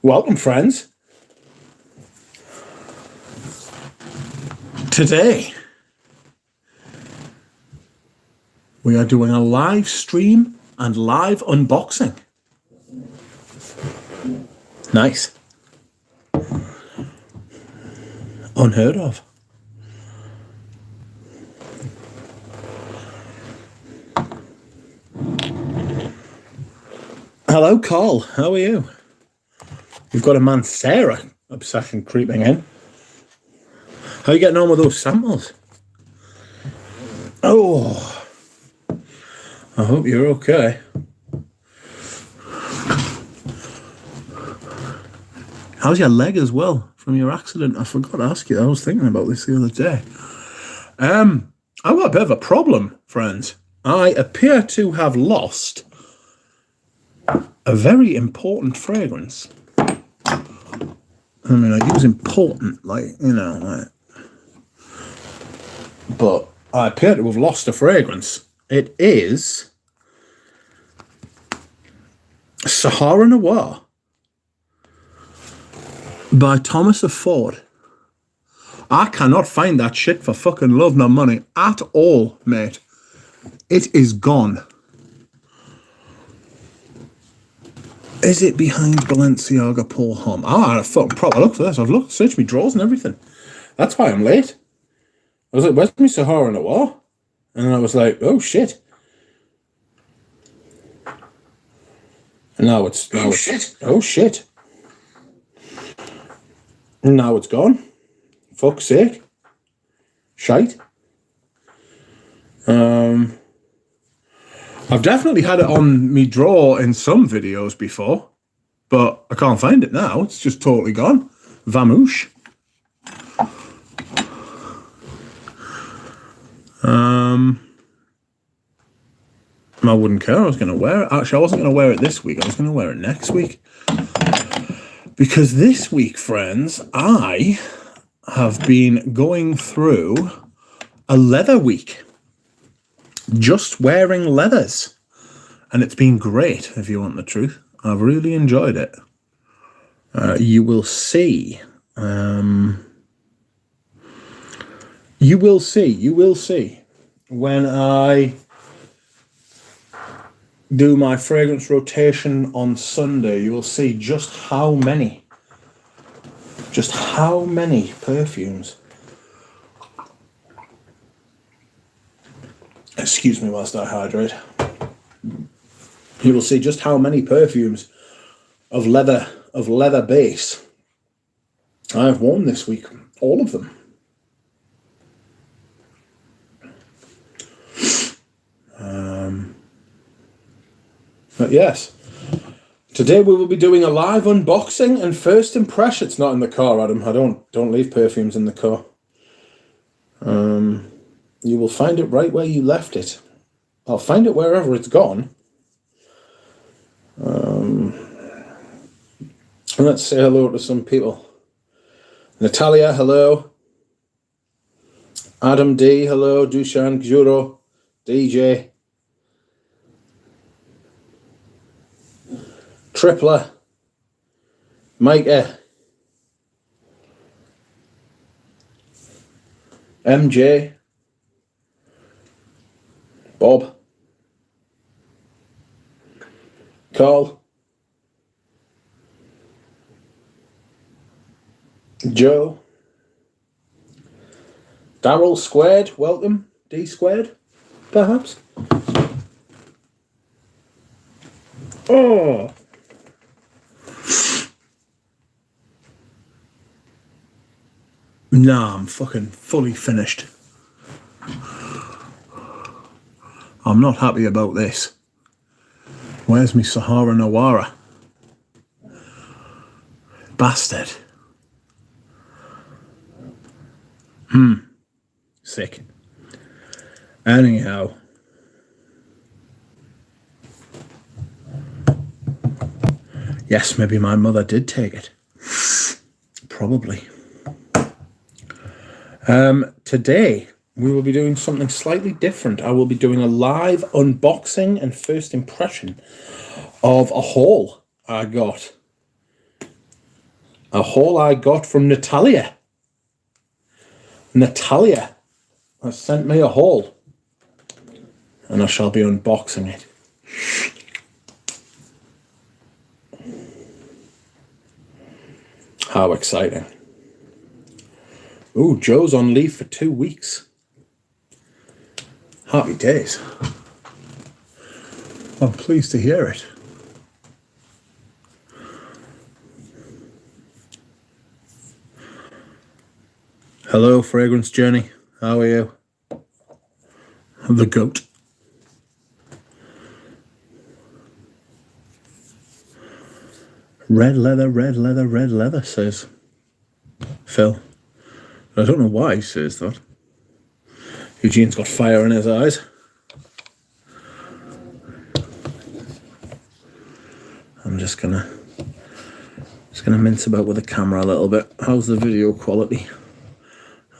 Welcome, friends. Today, we are doing a live stream and live unboxing. Nice. Unheard of. Hello, Carl. How are you? We've got a Mancera obsession creeping in. How are you getting on with those samples? Oh, I hope you're okay. How's your leg as well from your accident? I forgot to ask you. I was thinking about this the other day. I've got a bit of a problem, friends. I appear to have lost a very important fragrance. I mean, I use important, but I appear to have lost a fragrance. It is Sahara Noir by Thomas of Ford. I cannot find that shit for fucking love nor money at all, mate. It is gone. Is it behind Balenciaga Paul Hom? I had a fucking proper look for this. I've looked, searched my drawers and everything. That's why I'm late. I was like, where's my Sahara Noir? And then I was like, oh shit. And now it's oh shit. And now it's gone. Fuck's sake. Shite. I've definitely had it on me drawer in some videos before, but I can't find it now. It's just totally gone. Vamoosh. I wouldn't care. I was going to wear it. Actually, I wasn't going to wear it this week. I was going to wear it next week. Because this week, friends, I have been going through a leather week. Just wearing leathers. And it's been great, if you want the truth. I've really enjoyed it. You will see. You will see. When I do my fragrance rotation on Sunday, you will see just how many perfumes. Excuse me whilst I hydrate. You will see just how many perfumes of leather base I've worn this week. All of them. But yes, today we will be doing a live unboxing and first impression. It's not in the car, Adam. I don't leave perfumes in the car. You will find it right where you left it. I'll find it wherever it's gone. Let's say hello to some people. Natalia, hello. Adam D, hello. Dushan, Juro, DJ. Tripler. Micah. MJ. Bob. Carl. Joe. Daryl Squared, welcome. D Squared, perhaps. Oh. Nah, I'm fucking fully finished. I'm not happy about this. Where's me Sahara Noir? Bastard. Sick. Anyhow. Yes, maybe my mother did take it. Probably. Today, we will be doing something slightly different. I will be doing a live unboxing and first impression of a haul I got A haul I got from Natalia. Natalia has sent me a haul, and I shall be unboxing it. How exciting. Ooh, Joe's on leave for 2 weeks. Happy days. I'm pleased to hear it. Hello, Fragrance Journey. How are you? The goat. Red leather, red leather, red leather, says Phil. I don't know why he says that. Eugene's got fire in his eyes. I'm just gonna mince about with the camera a little bit. How's the video quality?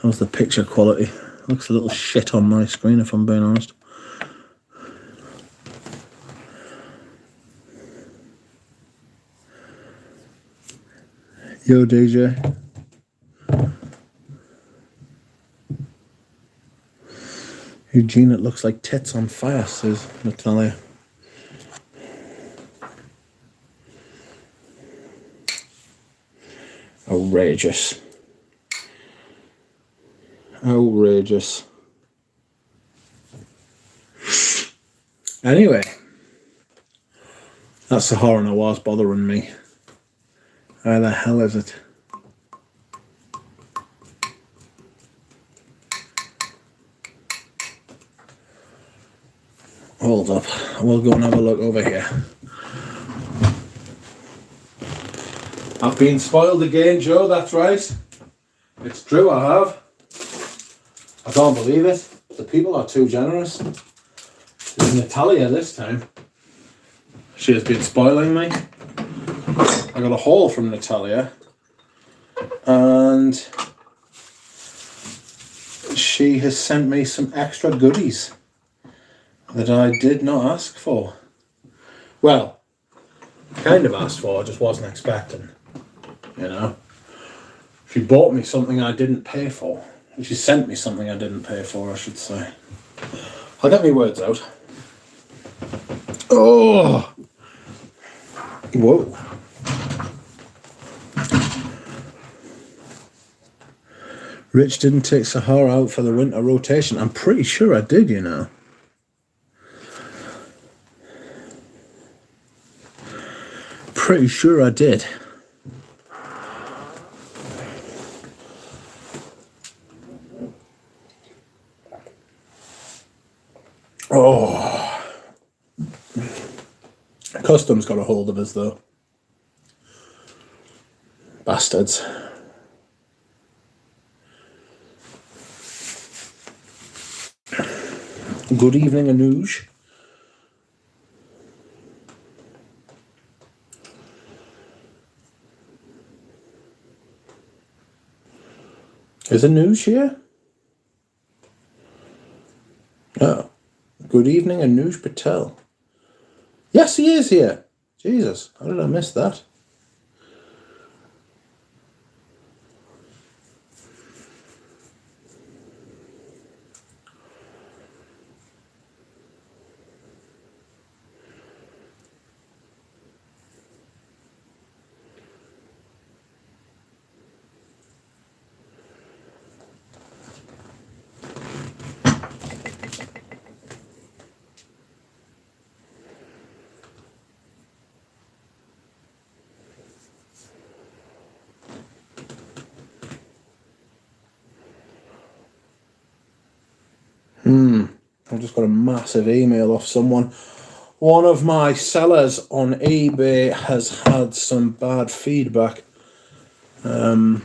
How's the picture quality? Looks a little shit on my screen, if I'm being honest. Yo, DJ. Eugene, it looks like tits on fire, says Natalia. Outrageous. Outrageous. Anyway, that's the horror that was bothering me. How the hell is it? Hold up. We'll go and have a look over here. I've been spoiled again, Joe, that's right. It's true, I have. I can't believe it. The people are too generous. It's Natalia this time. She has been spoiling me. I got a haul from Natalia. And she has sent me some extra goodies that I did not ask for. Well, kind of asked for, I just wasn't expecting. You know? She bought me something I didn't pay for. She sent me something I didn't pay for, I should say. I'll get my words out. Oh! Whoa. Rich didn't take Sahara out for the winter rotation. I'm pretty sure I did, you know. Pretty sure I did. Oh. Customs got a hold of us, though. Bastards. Good evening, Anuj. Is Anuj here? Oh. Good evening, Anuj Patel. Yes, he is here. Jesus, how did I miss that? I just got a massive email off someone. One of my sellers on eBay has had some bad feedback. And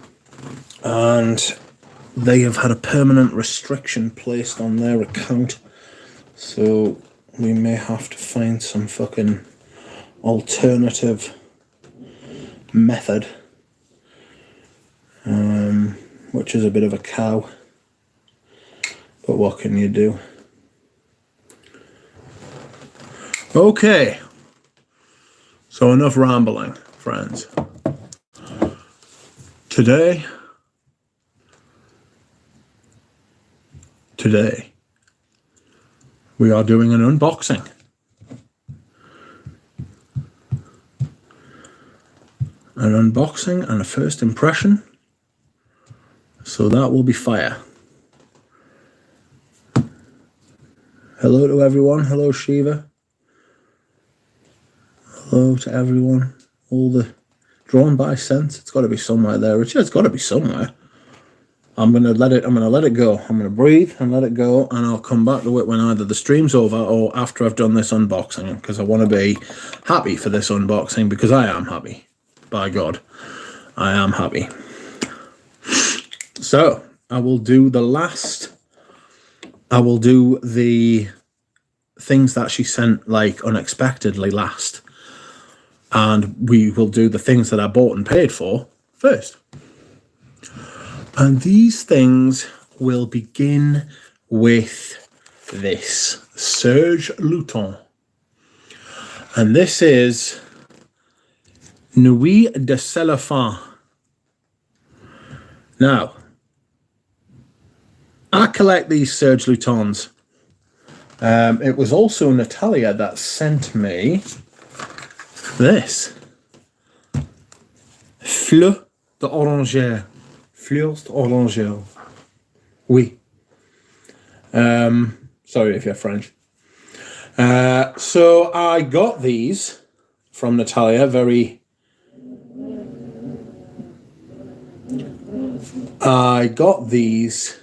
they have had a permanent restriction placed on their account. So we may have to find some fucking alternative method. Which is a bit of a cow. But what can you do? Okay. So enough rambling, friends. today, we are doing an unboxing. An unboxing and a first impression. So that will be fire. Hello to everyone. Hello, Shiva. Hello to everyone. All the drawn by sense. It's got to be somewhere there, Richard. It's got to be somewhere. I'm gonna let it go. I'm gonna breathe and let it go, and I'll come back to it when either the stream's over or after I've done this unboxing, because I want to be happy for this unboxing, because I am happy. By God, I am happy. So I will do the things that she sent like unexpectedly last, and we will do the things that I bought and paid for first. And these things will begin with this Serge Luton. And this is Nuit de Cellophane. Now, I collect these Serge Lutons. It was also Natalia that sent me this. Fleurs d'Oranger. Fleurs d'Oranger. Oui. Sorry if you're French. So I got these from Natalia. I got these.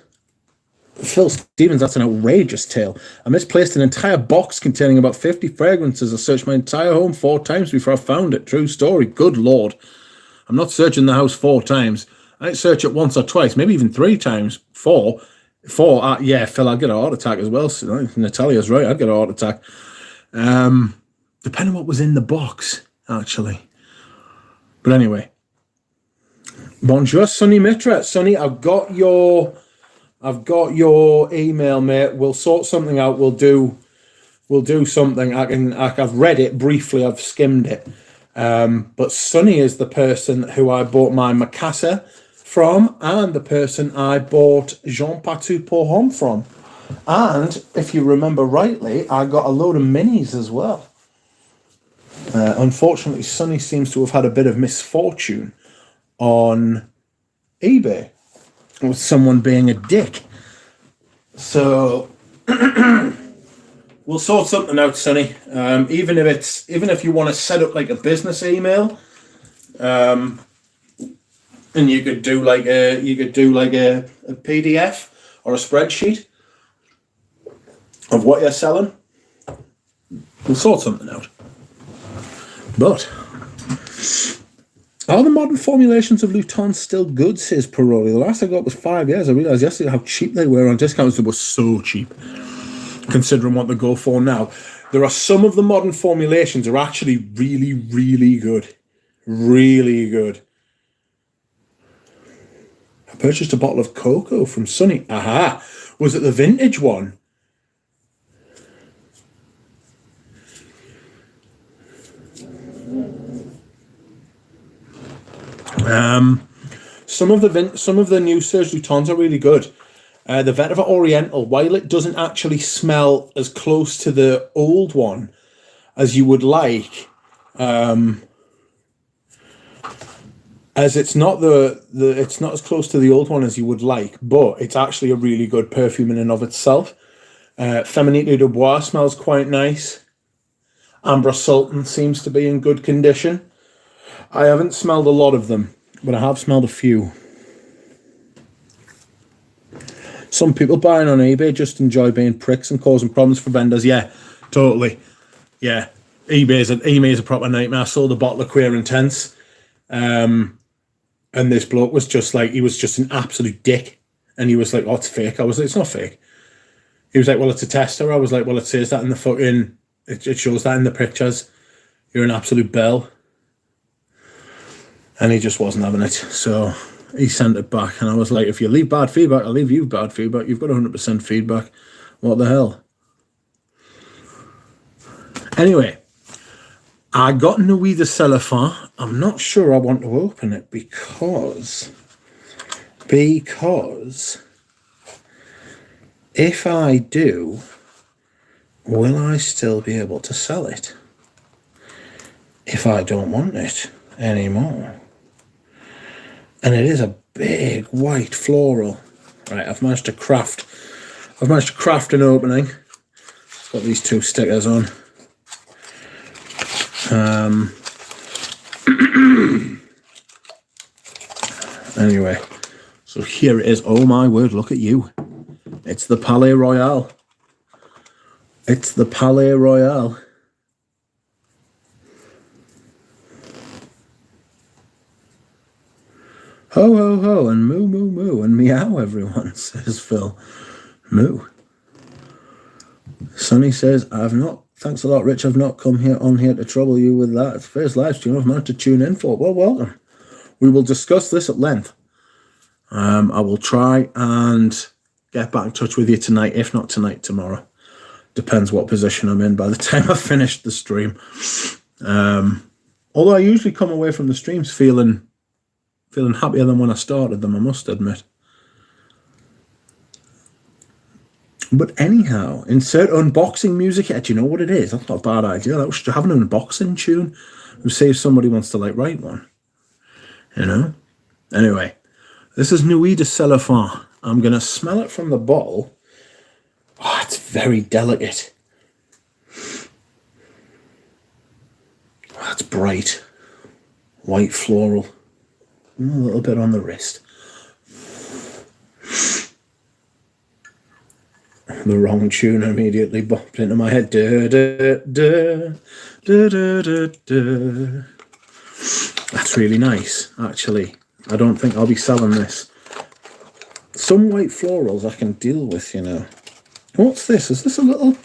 Phil Stevens, that's an outrageous tale. I misplaced an entire box containing about 50 fragrances. I searched my entire home 4 times before I found it. True story. Good Lord. I'm not searching the house 4 times. I might search it once or twice, maybe even 3 times. 4. Yeah, Phil, I'd get a heart attack as well. So, Natalia's right, I'd get a heart attack. Depending on what was in the box, actually. But anyway. Bonjour, Sonny Mitra. Sonny, I've got your email, mate. We'll sort something out. We'll do something. I've read it briefly. I've skimmed it. But Sonny is the person who I bought my Macassar from, and the person I bought Jean Patou Pour Homme from. And if you remember rightly, I got a load of minis as well. Unfortunately, Sonny seems to have had a bit of misfortune on eBay with someone being a dick. So we'll sort something out, Sonny. Even if you want to set up like a business email, and you could do like a PDF or a spreadsheet of what you're selling. We'll sort something out. But are the modern formulations of Luton still good, says Paroli? The last I got was 5 years. I realised yesterday how cheap they were on discounts. They were so cheap, considering what they go for now. There are some of the modern formulations are actually really, really good. Really good. I purchased a bottle of cocoa from Sonny. Aha! Was it the vintage one? Some of the new Serge Lutons are really good. The Vetiver Oriental, while it doesn't actually smell as close to the old one as you would like, as it's not it's not as close to the old one as you would like, but it's actually a really good perfume in and of itself. Féminité de Bois smells quite nice. Ambra Sultan seems to be in good condition. I haven't smelled a lot of them, but I have smelled a few. Some people buying on eBay just enjoy being pricks and causing problems for vendors. Yeah, totally. Yeah, eBay is a proper nightmare. I sold a bottle of Queer Intense, and this bloke was just like, he was just an absolute dick. And he was like, oh, it's fake. I was like, it's not fake. He was like, well, it's a tester. I was like, well, it says that in the fucking, it shows that in the pictures. You're an absolute bell. And he just wasn't having it. So he sent it back. And I was like, if you leave bad feedback, I'll leave you bad feedback. You've got 100% feedback. What the hell? Anyway, I got Nuit de Cellophane. I'm not sure I want to open it because Because if I do, will I still be able to sell it if I don't want it anymore? And it is a big white floral. Right, I've managed to craft an opening. It's got these two stickers on. Anyway, so here it is. Oh my word, look at you. It's the Palais Royal. It's the Palais Royal. Ho, ho, ho, and moo, moo, moo, and meow, everyone, says Phil. Moo. Sonny says, thanks a lot, Rich, I've not come on here to trouble you with that. It's the first live stream I've managed to tune in for. Well, welcome. We will discuss this at length. I will try and get back in touch with you tonight, if not tonight, tomorrow. Depends what position I'm in by the time I finish the stream. Although I usually come away from the streams feeling happier than when I started them, I must admit. But anyhow, insert unboxing music. Yeah, do you know what it is? That's not a bad idea. I should have an unboxing tune. We'll see if somebody wants to write one. You know? Anyway, this is Nuit de Cellophane. I'm going to smell it from the bottle. Oh, it's very delicate. Oh, it's bright. White floral. A little bit on the wrist. The wrong tune immediately bopped into my head. Da, da, da, da, da, da, da. That's really nice, actually. I don't think I'll be selling this. Some white florals I can deal with, you know. What's this? Is this a little...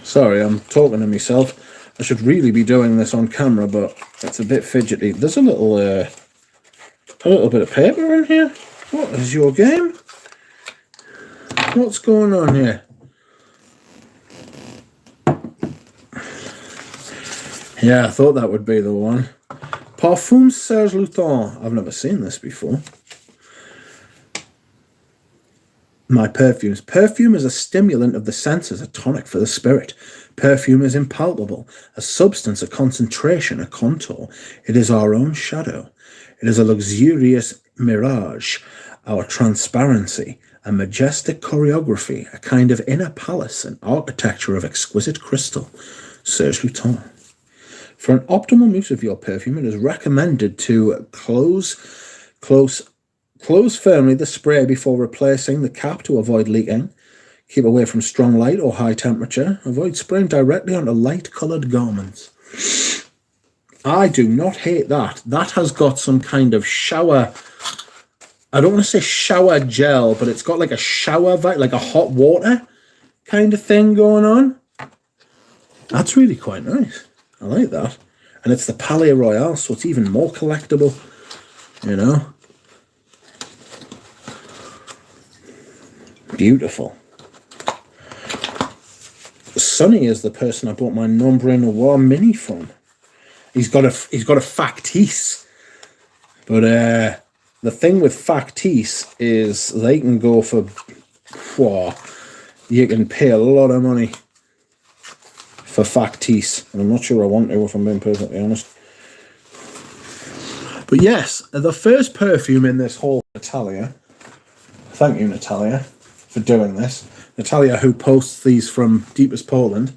Sorry, I'm talking to myself. I should really be doing this on camera, but it's a bit fidgety. There's a little bit of paper in here. What is your game? What's going on here? Yeah, I thought that would be the one. Parfum Serge Lutens. I've never seen this before. My perfumes. Perfume is a stimulant of the senses, a tonic for the spirit. Perfume is impalpable, a substance, a concentration, a contour. It is our own shadow. It is a luxurious mirage, our transparency, a majestic choreography, a kind of inner palace, an architecture of exquisite crystal. Serge Lutens. For an optimal use of your perfume, it is recommended to close firmly the spray before replacing the cap to avoid leaking. Keep away from strong light or high temperature. Avoid spraying directly onto light-coloured garments. I do not hate that. That has got some kind of shower... I don't want to say shower gel, but it's got like a shower vibe, like a hot water kind of thing going on. That's really quite nice. I like that. And it's the Palais Royal, so it's even more collectible, you know. Beautiful. Sonny is the person I bought my Nombre Noir Mini from. He's got a factice. But the thing with factice is they can go for... Whoa, you can pay a lot of money for factice. And I'm not sure I want to, if I'm being perfectly honest. But yes, the first perfume in this whole... Natalia. Thank you, Natalia, for doing this. Natalia, who posts these from deepest Poland.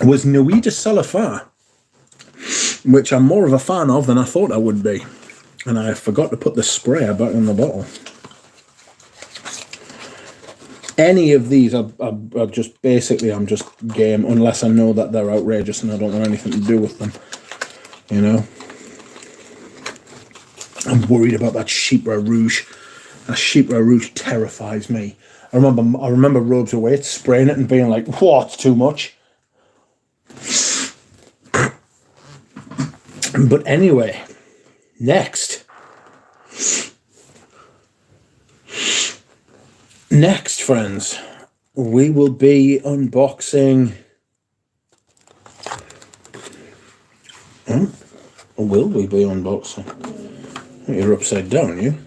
Was Nuit de Cellophane, which I'm more of a fan of than I thought I would be. And I forgot to put the sprayer back in the bottle. Any of these are just basically, I'm just game, unless I know that they're outrageous and I don't want anything to do with them. You know? I'm worried about that Chypre Rouge. That Chypre Rouge terrifies me. I remember Robes Away spraying it and being like, "What? It's too much." But anyway, next, friends, we will be unboxing. Or will we be unboxing? You're upside down, you.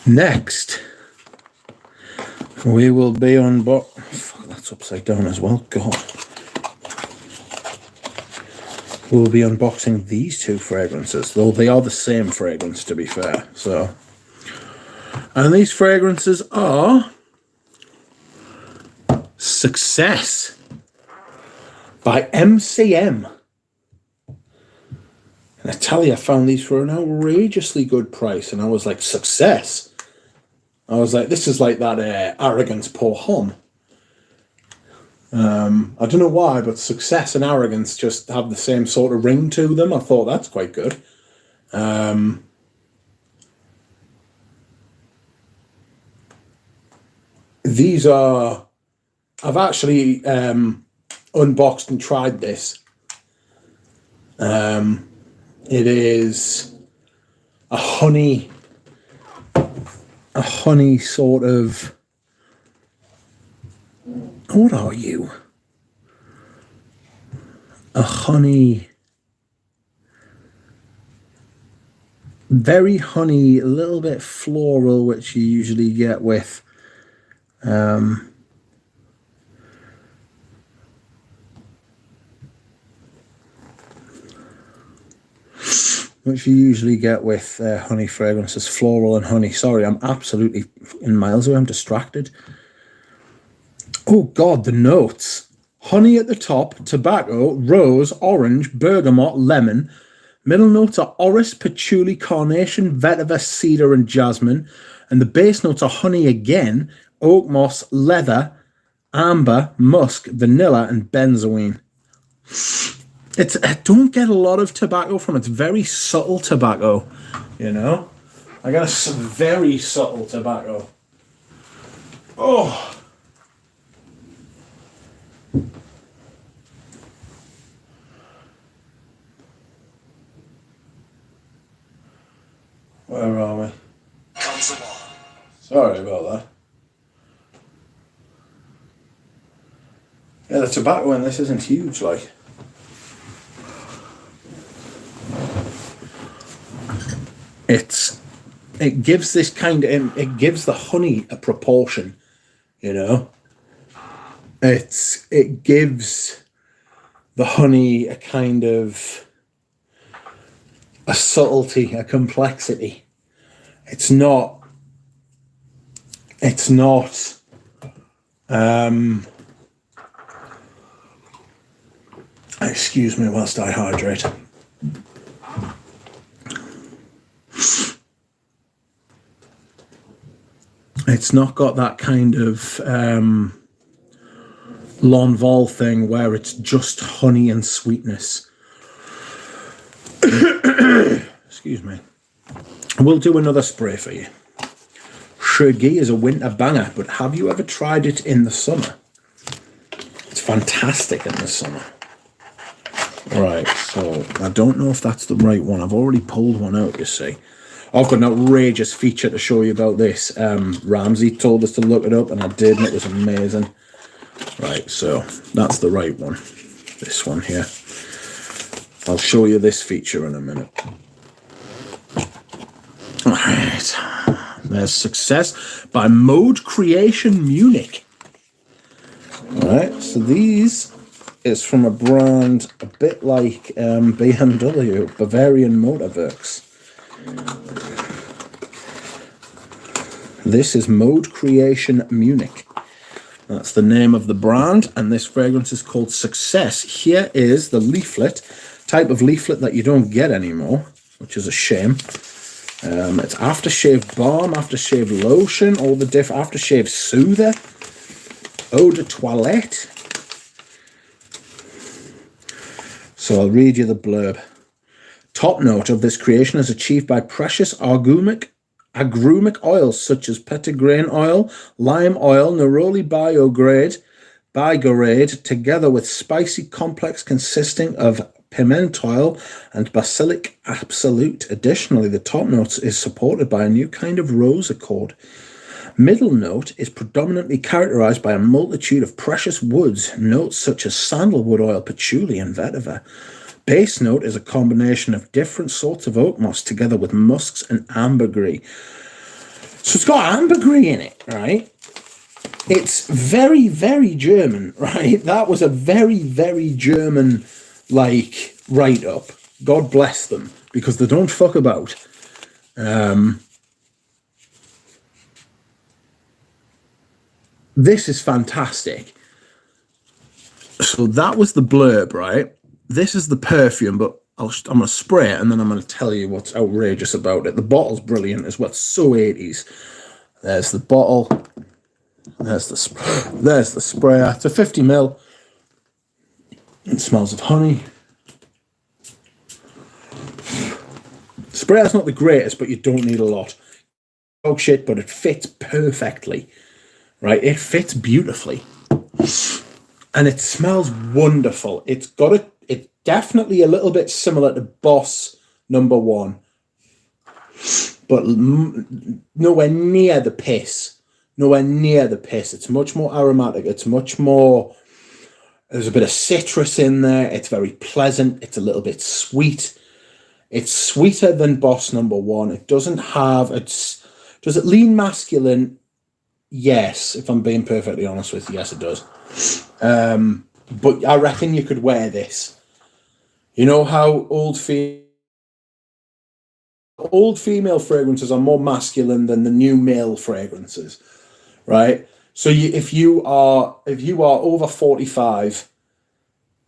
Next, we will be unboxing. Fuck, that's upside down as well. God. We'll be unboxing these two fragrances, though they are the same fragrance, to be fair. So, and these fragrances are Success by MCM. And I tell you, I found these for an outrageously good price, and I was like, Success. I was like, this is like that Arrogance Pour Homme. I don't know why, but Success and Arrogance just have the same sort of ring to them. I thought that's quite good. These are... I've actually unboxed and tried this. It is a honey sort of... What are you? A honey... Very honey, a little bit floral, which you usually get with... which you usually get with honey fragrances, floral and honey. Sorry, I'm absolutely in miles away. I'm distracted. Oh, God, the notes. Honey at the top, tobacco, rose, orange, bergamot, lemon. Middle notes are orris, patchouli, carnation, vetiver, cedar, and jasmine. And the base notes are honey again, oak moss, leather, amber, musk, vanilla, and benzoin. I don't get a lot of tobacco from it. It's very subtle tobacco, you know? I got a very subtle tobacco. Oh! Where are we? Sorry about that. Yeah, the tobacco in this isn't huge, like. It gives this kind of, it gives the honey a proportion, you know. It gives the honey a kind of a subtlety, a complexity. It's not excuse me whilst I hydrate. It's not got that kind of L'Envol thing where it's just honey and sweetness. Excuse me. We'll do another spray for you. Chergui is a winter banger, but have you ever tried it in the summer? It's fantastic in the summer. Right, so I don't know if that's the right one. I've already pulled one out, you see. I've got an outrageous feature to show you about this. Ramsey told us to look it up, and I did, and it was amazing. Right, so that's the right one. This one here. I'll show you this feature in a minute. All right. There's Success by Mode Creation Munich. All right, so these is from a brand a bit like BMW, Bavarian Motorworks. This is Mode Creation Munich. That's the name of the brand, and this fragrance is called Success. Here is the leaflet, type of leaflet that you don't get anymore, which is a shame. It's aftershave balm, aftershave lotion, all the different aftershave soother, eau de toilette. So I'll read you the blurb. Top note of this creation is achieved by precious agrumic oils such as petitgrain oil, lime oil, neroli biograde, together with spicy complex consisting of pimentoil and basilic absolute. Additionally, the top notes is supported by a new kind of rose accord. Middle note is predominantly characterized by a multitude of precious woods, notes such as sandalwood oil, patchouli, and vetiver. Base note is a combination of different sorts of oak moss together with musks and ambergris. So it's got ambergris in it, right? It's very, very German, right? That was a very, very German, like, write-up. God bless them, because they don't fuck about. This is fantastic. So that was the blurb, right? This is the perfume, but I'm going to spray it, and then I'm going to tell you what's outrageous about it. The bottle's brilliant as well. It's so 80s. There's the bottle. There's the sprayer. It's a 50ml. It smells of honey. Sprayer's not the greatest, but you don't need a lot. Dog shit, but it fits perfectly. Right? It fits beautifully. And it smells wonderful. It's definitely a little bit similar to Boss number 1. But nowhere near the piss. Nowhere near the piss. It's much more aromatic. It's much more... There's a bit of citrus in there. It's very pleasant. It's a little bit sweet. It's sweeter than Boss number 1. It doesn't have... Does it lean masculine? Yes, if I'm being perfectly honest with you. Yes, it does. But I reckon you could wear this. You know how old female fragrances are more masculine than the new male fragrances, right? So if you are over 45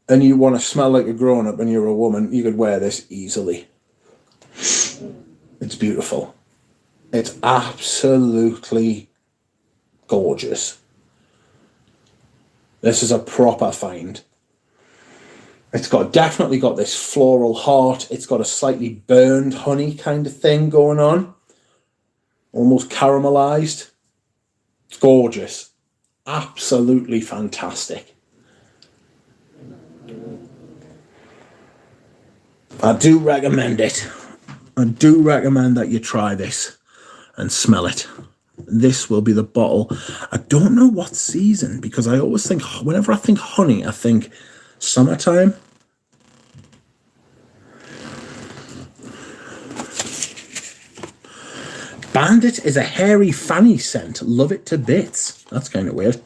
and you want to smell like a grown-up and you're a woman, you could wear this easily. It's beautiful. It's absolutely gorgeous. This is a proper find. It's definitely got this floral heart. It's got a slightly burned honey kind of thing going on. Almost caramelized. It's gorgeous. Absolutely fantastic. I do recommend it. I do recommend that you try this and smell it. This will be the bottle. I don't know what season, because I always think, whenever I think honey, I think summertime. Bandit is a hairy fanny scent. Love it to bits. That's kind of weird.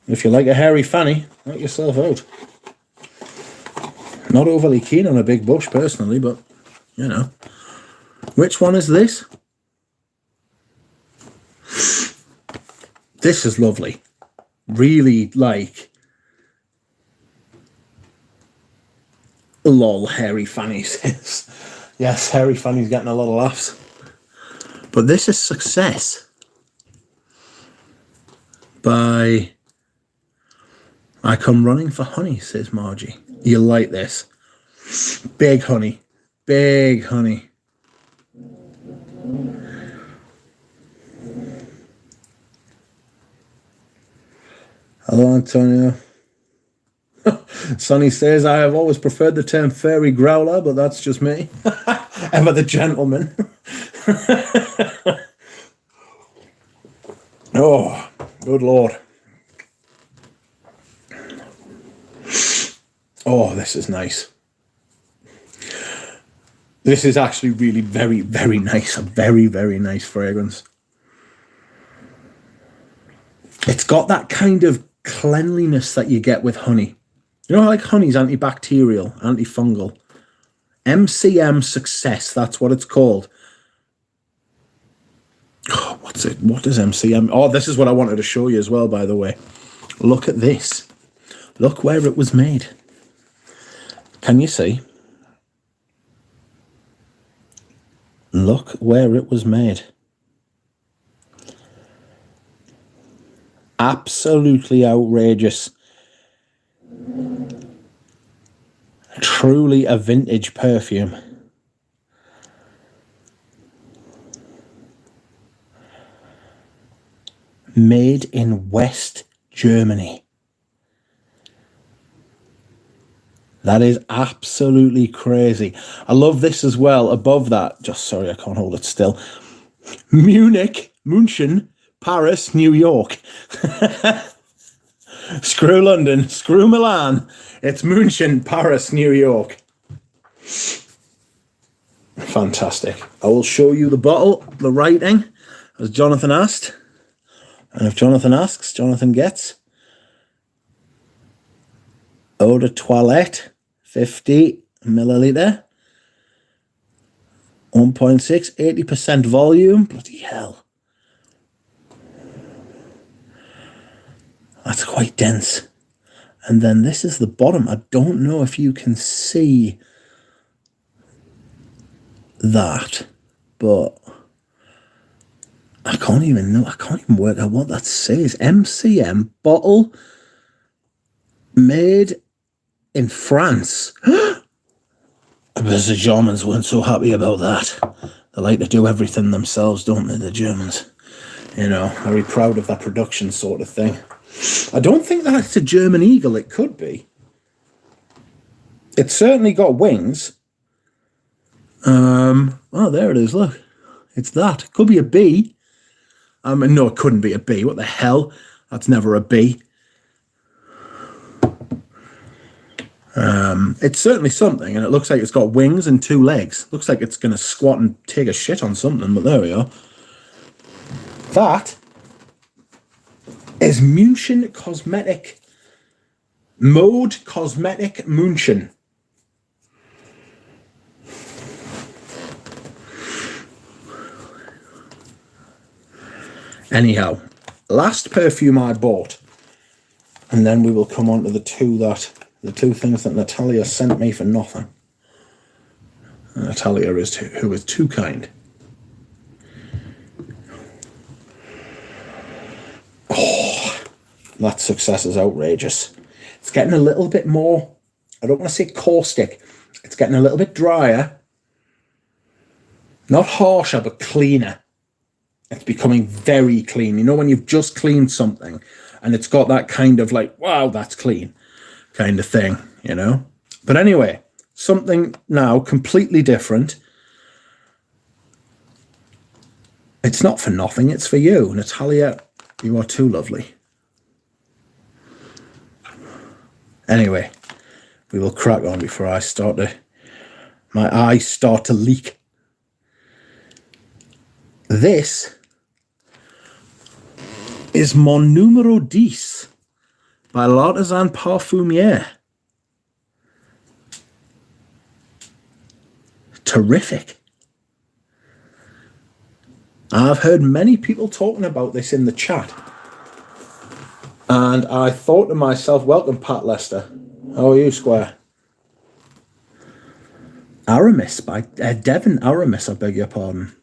If you like a hairy fanny, knock yourself out. Not overly keen on a big bush personally, but, you know. Which one is this? This is lovely. Really, like, lol, hairy fannies. Yes, hairy fanny's getting a lot of laughs. But this is Success by I Come Running for Honey, says Margie. You'll like this. Big honey. Big honey. Hello, Antonio. Sonny says, I have always preferred the term fairy growler, but that's just me. Ever the gentleman. Oh, good Lord. Oh, this is nice. This is actually really very, very nice. A very, very nice fragrance. It's got that kind of cleanliness that you get with honey. You know how like honey's antibacterial, antifungal. MCM Success, that's what it's called. Oh, what's it? What is MCM? Oh, this is what I wanted to show you as well, by the way. Look at this. Look where it was made. Can you see? Look where it was made. Absolutely outrageous. Truly a vintage perfume. Made in West Germany. That is absolutely crazy. I love this as well. Above that, sorry, I can't hold it still. Munich, München, Paris, New York. Screw London, screw Milan. It's München, Paris, New York. Fantastic. I will show you the bottle, the writing, as Jonathan asked. And if Jonathan asks, Jonathan gets. Eau de toilette, 50 milliliter. 1.6, 80% volume. Bloody hell. That's quite dense. And then this is the bottom. I don't know if you can see that, but I can't even work out what that says. MCM bottle made in France. I bet the Germans weren't so happy about that. They like to do everything themselves, don't they, the Germans? You know, very proud of that production sort of thing. I don't think that's a German eagle. It could be. It's certainly got wings. Oh, there it is, look. It's that. It could be a bee. No, it couldn't be a bee. What the hell? That's never a bee. It's certainly something, and it looks like it's got wings and 2 legs. Looks like it's going to squat and take a shit on something, but there we are. That is München Cosmetic. Mode Cosmetic München. Anyhow, last perfume I bought, and then we will come on to the two things that Natalia sent me for nothing. And Natalia is who is too kind. Oh, that success is outrageous. It's getting a little bit more, I don't want to say caustic, it's getting a little bit drier. Not harsher, but cleaner. It's becoming very clean. You know when you've just cleaned something and it's got that kind of like, wow, that's clean kind of thing, you know? But anyway, something now completely different. It's not for nothing, it's for you. Natalia, you are too lovely. Anyway, we will crack on before my eyes start to leak. This is Mon Numero 10 by L'Artisan Parfumier. Terrific. I've heard many people talking about this in the chat. And I thought to myself, welcome, Pat Lester. How are you, Square? Aramis by Devon Aramis, I beg your pardon.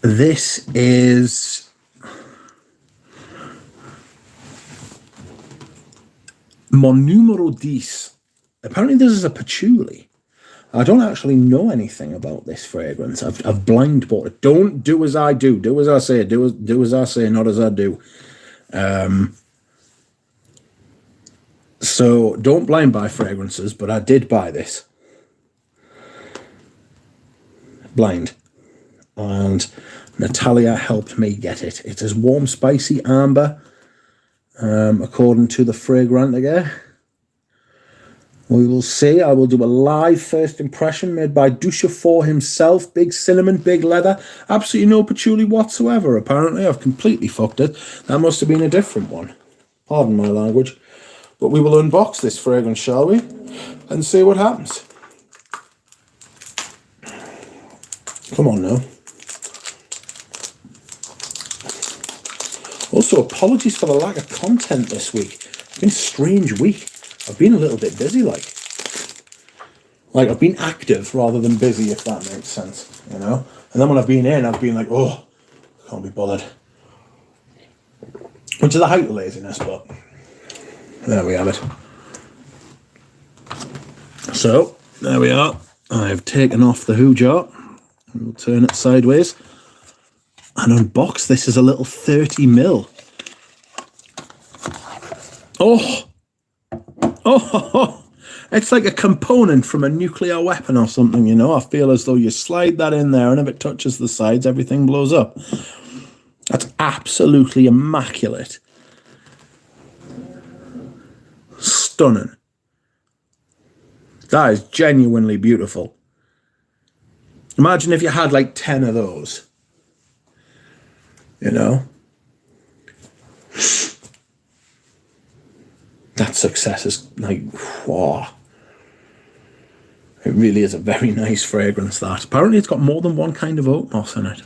This is Mon Numero 10. Apparently this is a patchouli. I don't actually know anything about this fragrance. I've blind bought it. Don't do as I do. Do as I say. Do as I say, not as I do. So don't blind buy fragrances, but I did buy this. Blind. And Natalia helped me get it. It is warm, spicy amber, according to the fragrant again. We will see. I will do a live first impression made by Duchefort himself. Big cinnamon, big leather. Absolutely no patchouli whatsoever, apparently. I've completely fucked it. That must have been a different one. Pardon my language. But we will unbox this fragrance, shall we? And see what happens. Come on now. Also, apologies for the lack of content this week. It's been a strange week. I've been a little bit busy, like I've been active rather than busy, if that makes sense, you know? And then when I've been in, I've been like, oh, I can't be bothered. Which is a height of laziness, but there we have it. So, there we are. I've taken off the hoo jar. We'll turn it sideways and unbox this as a little 30ml. Oh, It's like a component from a nuclear weapon or something, you know? I feel as though you slide that in there and if it touches the sides, everything blows up. That's absolutely immaculate. Stunning. That is genuinely beautiful. Imagine if you had like 10 of those. You know? That success is like, wow. It really is a very nice fragrance, that. Apparently it's got more than one kind of oak moss in it.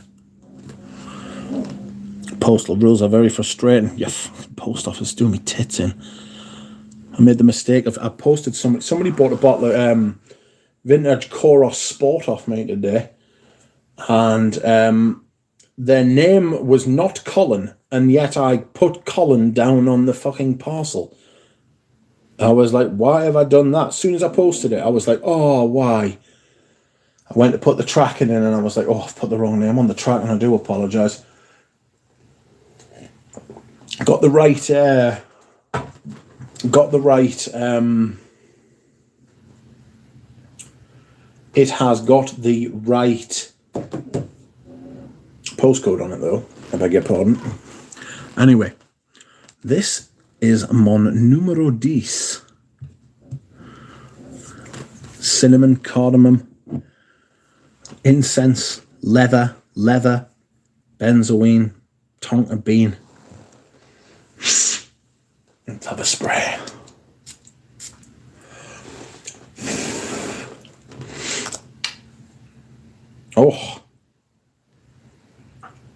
Postal rules are very frustrating. Yeah, post office doing me tits in. I made the mistake of, I posted somebody bought a bottle of vintage Koros Sport off me today. And their name was not Colin, and yet I put Colin down on the fucking parcel. I was like, why have I done that? As soon as I posted it, I was like, oh, why? I went to put the tracking in and I was like, oh, I've put the wrong name on the track and I do apologise. Got the right, it has got the right postcode on it though, I beg your pardon. Anyway, this is mon numero 10. Cinnamon, cardamom, incense, leather, benzoin, tonka bean. Let's have a spray. Oh,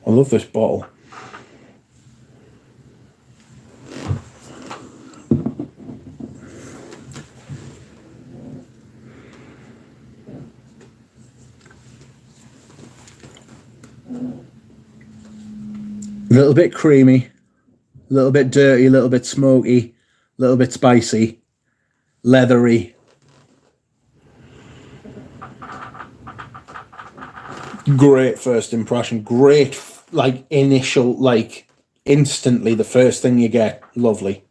I love this bottle. A little bit creamy, a little bit dirty, a little bit smoky, a little bit spicy, leathery. Great first impression. Great, like, initial, like, instantly the first thing you get. Lovely.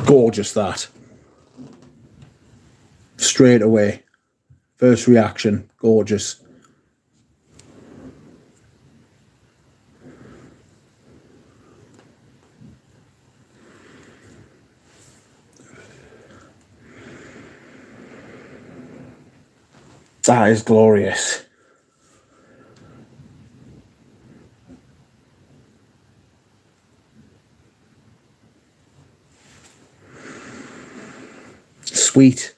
Gorgeous, that. Straight away. First reaction, gorgeous. That is glorious. Sweet.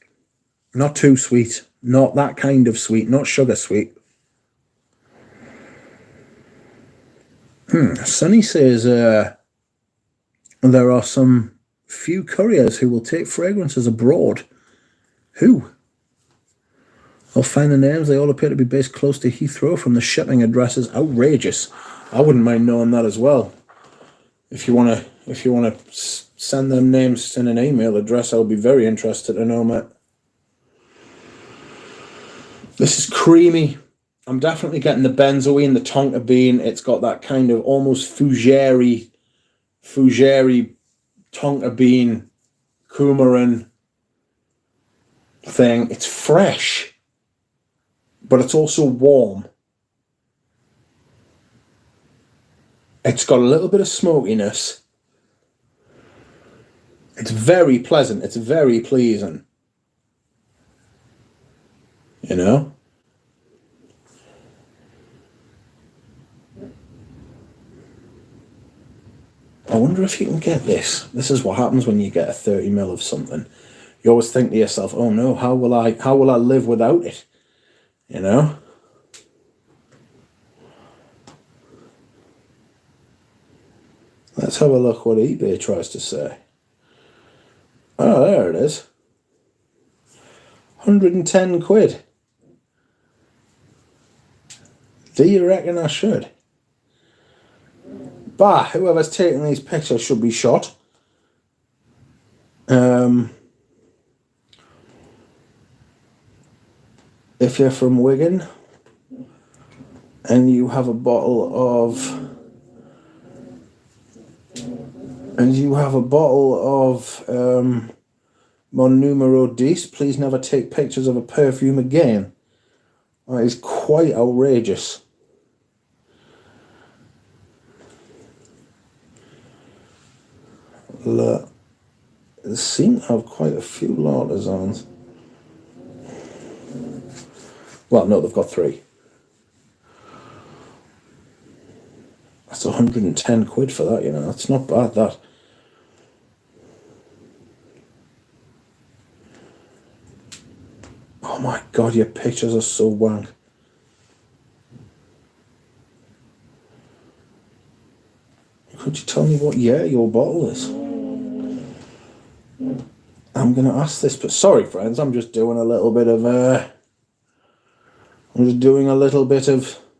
Not too sweet. Not that kind of sweet. Not sugar sweet. Sonny says there are some few couriers who will take fragrances abroad. Who? I'll find the names. They all appear to be based close to Heathrow from the shipping addresses. Outrageous. I wouldn't mind knowing that as well. If you wanna send them names in an email address, I would be very interested to know, mate. This is creamy. I'm definitely getting the benzoin, the tonka bean. It's got that kind of almost fougere tonka bean, coumarin thing. It's fresh, but it's also warm. It's got a little bit of smokiness. It's very pleasant. It's very pleasing. You know? I wonder if you can get this. This is what happens when you get a 30ml of something. You always think to yourself, oh no, how will I live without it? You know? Let's have a look what eBay tries to say. Oh, there it is. 110 quid. Do you reckon I should? Bah, whoever's taking these pictures should be shot. If you're from Wigan and you have a bottle of And you have a bottle of Mon Numero 10. Please never take pictures of a perfume again. That is quite outrageous. Look, they seem to have quite a few artisans. Well, no, they've got 3. That's 110 quid for that, you know. That's not bad, that. Oh my God, your pictures are so wank. Could you tell me what year your bottle is? I'm going to ask this, but sorry, friends, I'm just doing a little bit of,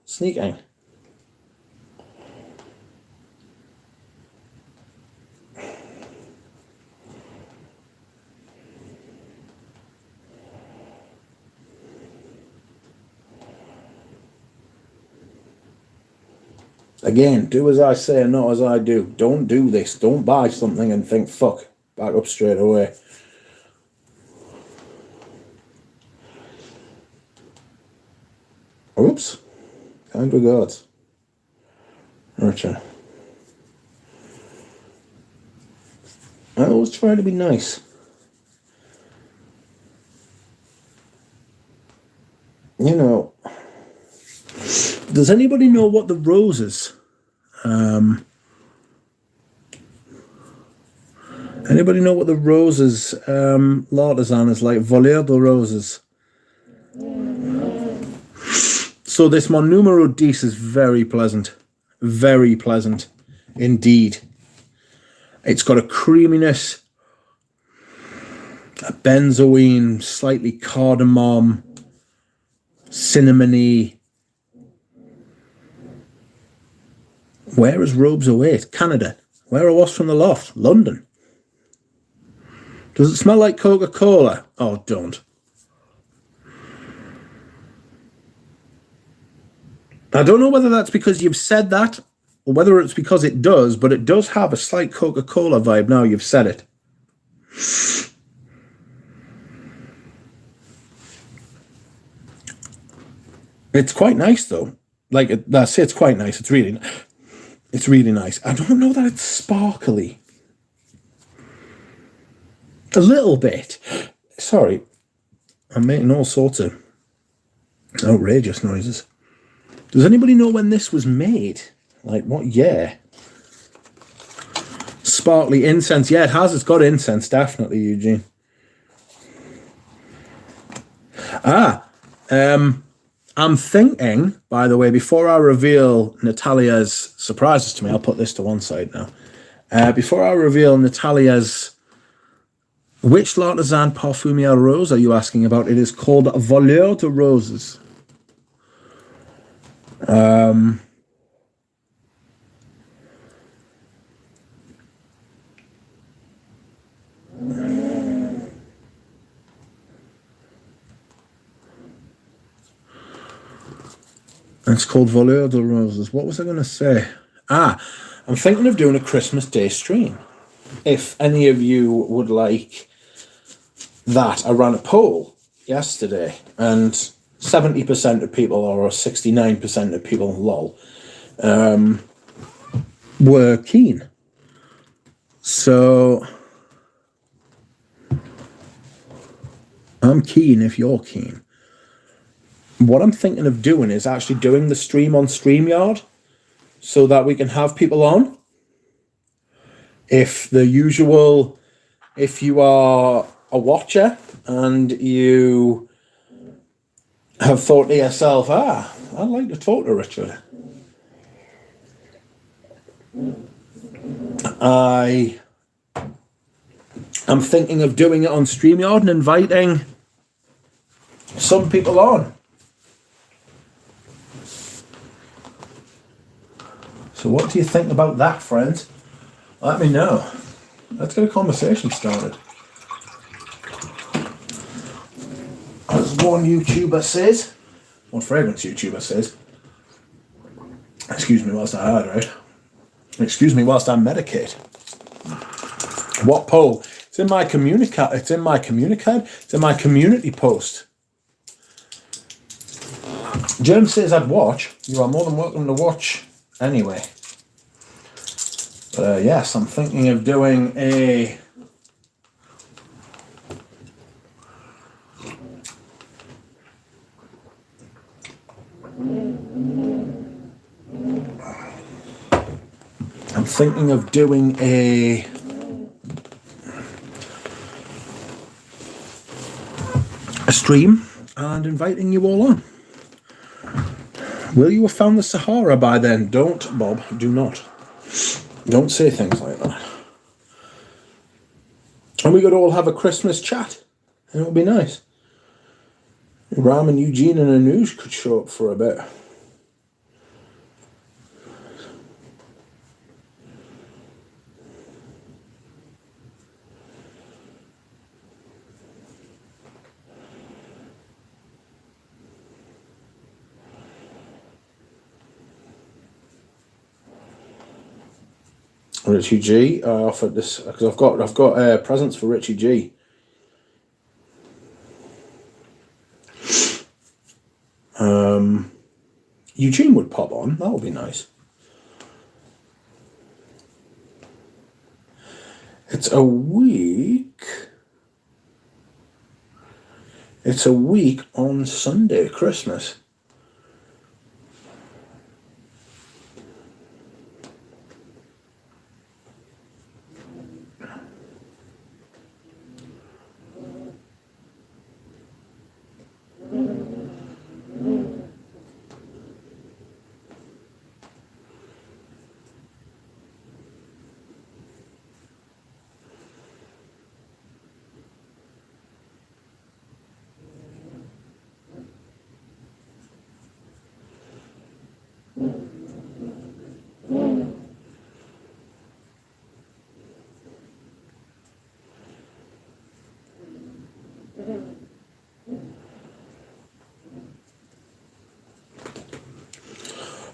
sneaking. Again, do as I say and not as I do. Don't do this. Don't buy something and think, fuck, back up straight away. Oops. Kind regards. Richard. I always try to be nice. You know, does anybody know what the roses? Anybody know what the roses l'artisan is like? Voleur de roses. So this Mon Numero 10 is very pleasant. Very pleasant indeed. It's got a creaminess, a benzoin, slightly cardamom, cinnamony. Where is Robes Await? Canada. Where I was from the loft? London. Does it smell like Coca-Cola? Oh, don't. I don't know whether that's because you've said that or whether it's because it does, but it does have a slight Coca-Cola vibe now you've said it. It's quite nice, though. Like, that's it. It's quite nice. It's really nice. I don't know that it's sparkly. A little bit. Sorry. I'm making all sorts of outrageous noises. Does anybody know when this was made? Like, what year? Sparkly incense. Yeah, it has. It's got incense, definitely, Eugene. I'm thinking, by the way, before I reveal Natalia's surprises to me, I'll put this to one side now. Before I reveal Natalia's, which l'artisan parfumier rose are you asking about? It is called Voleur de Roses. It's called Voleur de Roses. What was I going to say? I'm thinking of doing a Christmas Day stream. If any of you would like that, I ran a poll yesterday, and 70% of people, or 69% of people, lol, were keen. So I'm keen if you're keen. What I'm thinking of doing is actually doing the stream on StreamYard so that we can have people on. If you are a watcher and you have thought to yourself, I'd like to talk to Richard. I'm thinking of doing it on StreamYard and inviting some people on. So what do you think about that, friends? Let me know. Let's get a conversation started. As one YouTuber says, one fragrance YouTuber says, excuse me whilst I hydrate. Excuse me whilst I medicate. What poll? It's in my communicate. It's in my communicate. It's in my community post. James says I'd watch. You are more than welcome to watch anyway. But yes, I'm thinking of doing a stream and inviting you all on. Will you have found the Sahara by then? Don't, Bob. Do not. Don't say things like that. And we could all have a Christmas chat. And it'll be nice. Ram and Eugene and Anuj could show up for a bit. Richie G, I offered this because I've got presents for Richie G. Eugene would pop on. That would be nice. It's a week. It's a week on Sunday, Christmas.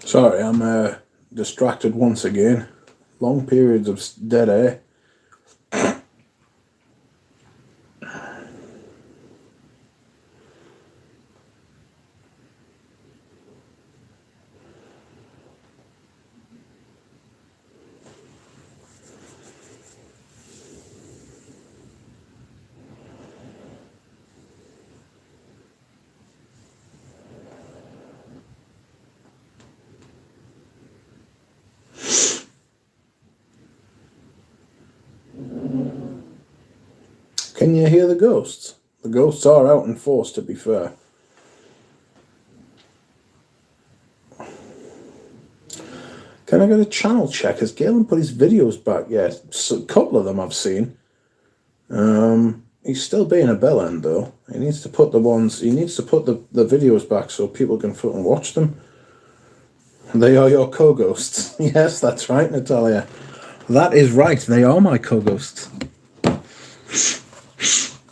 Sorry, I'm distracted once again. Long periods of dead air. Can you hear the ghosts? The ghosts are out in force, to be fair. Can I get a channel check? Has Galen put his videos back yet? So, a couple of them I've seen. He's still being a bellend though. He needs to put the videos back so people can fucking watch them. They are your co-ghosts. Yes, that's right, Natalia. That is right. They are my co-ghosts.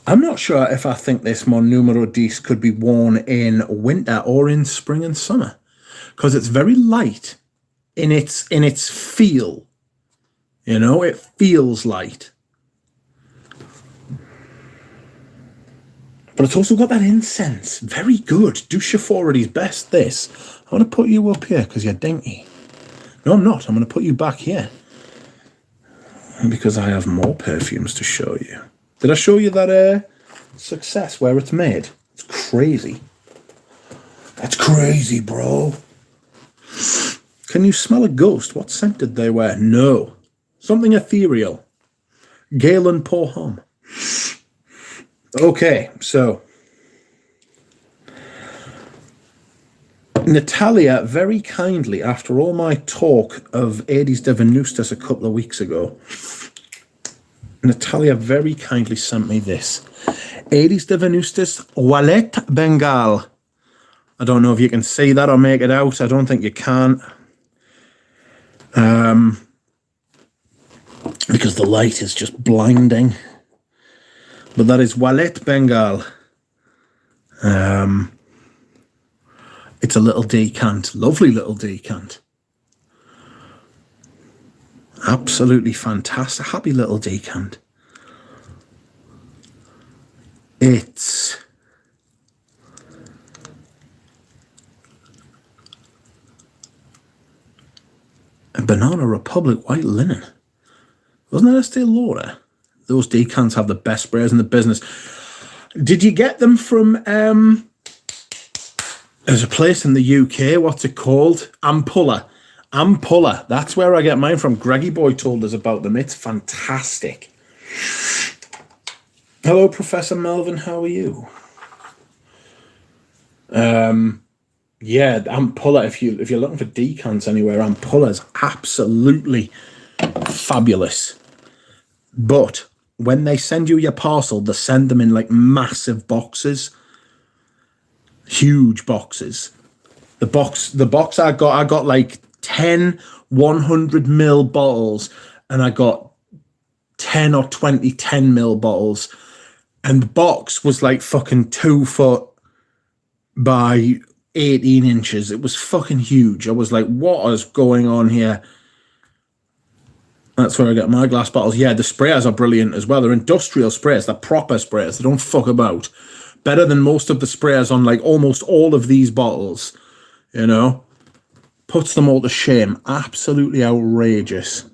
I'm not sure if I think this Mon Numero 10 could be worn in winter or in spring and summer, because it's very light in its feel. You know, it feels light. But it's also got that incense. Very good. Dusha4's best, this. I want to put you up here because you're dinky. No, I'm not. I'm going to put you back here. Because I have more perfumes to show you. Did I show you that success where it's made? It's crazy. That's crazy, bro. Can you smell a ghost? What scent did they wear? No. Something ethereal. Galen Poham. Okay, so Natalia very kindly, after all my talk of Aedes de Venustus a couple of weeks ago, Natalia very kindly sent me this. Aedes de Venustus Wallet Bengal. I don't know if you can see that or make it out. I don't think you can. Because the light is just blinding. But that is Wallet Bengal. It's a little decant. Lovely little decant. Absolutely fantastic. Happy little decant. It's a Banana Republic white linen. Wasn't that a steel lauder? Those decants have the best sprayers in the business. Did you get them from, there's a place in the UK, what's it called? Ampulla. Ampulla. That's where I get mine from. Greggy Boy told us about them. It's fantastic. Hello, Professor Melvin. How are you? Yeah, Ampulla. If you're looking for decants anywhere, Ampulla's absolutely fabulous. But when they send you your parcel, they send them in like massive boxes, huge boxes. The box I got like 10 100ml bottles, and I got 10 or 20 10ml bottles, and the box was like fucking 2 foot by 18 inches. It was fucking huge. I was like, what is going on here? That's where I get my glass bottles. Yeah, the sprayers are brilliant as well. They're industrial sprayers. They're proper sprayers. They don't fuck about. Better than most of the sprayers on like almost all of these bottles, you know? Puts them all to shame. Absolutely outrageous.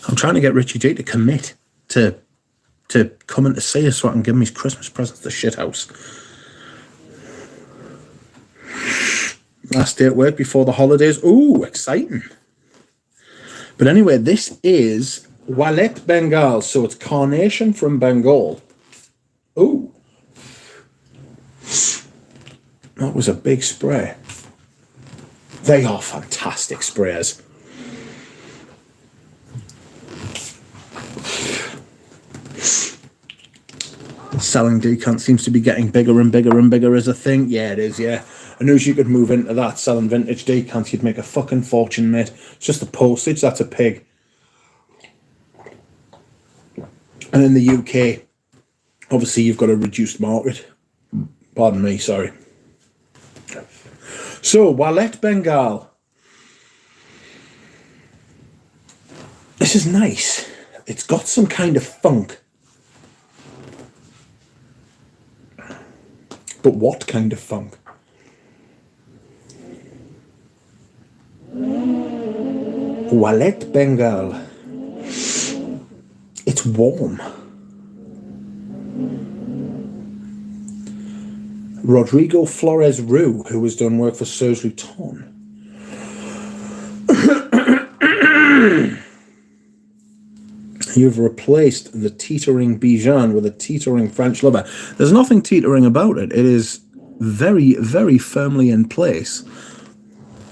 I'm trying to get Richie G to commit to coming to see us so I can give him his Christmas presents to shithouse. Last day at work before the holidays. Ooh, exciting. But anyway, this is Wallet Bengal. So it's carnation from Bengal. Ooh. That was a big spray. They are fantastic sprayers. Selling decant seems to be getting bigger and bigger and bigger as a thing. Yeah, it is, yeah. I knew you could move into that, selling vintage decants. You'd make a fucking fortune, mate. It's just the postage, that's a pig. And in the UK, obviously you've got a reduced market. Pardon me, sorry. So, Wallet Bengal. This is nice. It's got some kind of funk. But what kind of funk? Wallet Bengal. It's warm. Rodrigo Flores Rue, who has done work for Serge Luton. You've replaced the teetering Bijan with a teetering French lover. There's nothing teetering about it. It is very, very firmly in place.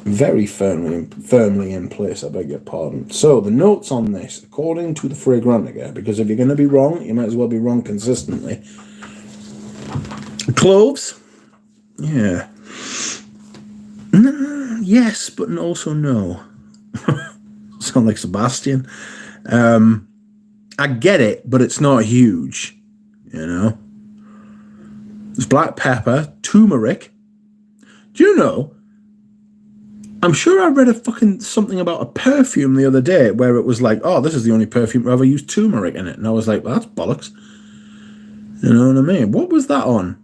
Very firmly in place, I beg your pardon. So, the notes on this, according to the Fragrantica, because if you're going to be wrong, you might as well be wrong consistently. Cloves? Yeah. Yes, but also no. Sound like Sebastian. I get it, but it's not huge, you know. There's black pepper, turmeric. Do you know? I'm sure I read something about a perfume the other day where it was like, oh, this is the only perfume I've ever used turmeric in it. And I was like, well, that's bollocks. You know what I mean? What was that on?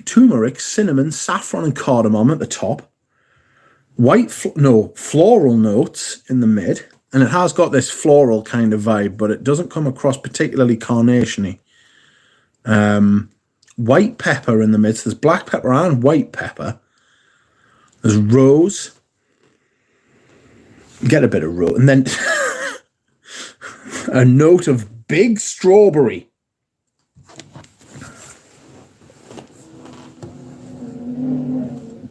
Turmeric, cinnamon, saffron, and cardamom at the top. Floral notes in the mid. And it has got this floral kind of vibe, but it doesn't come across particularly carnation-y. White pepper in the midst. There's black pepper and white pepper. There's rose. Get a bit of rose. And then a note of big strawberry.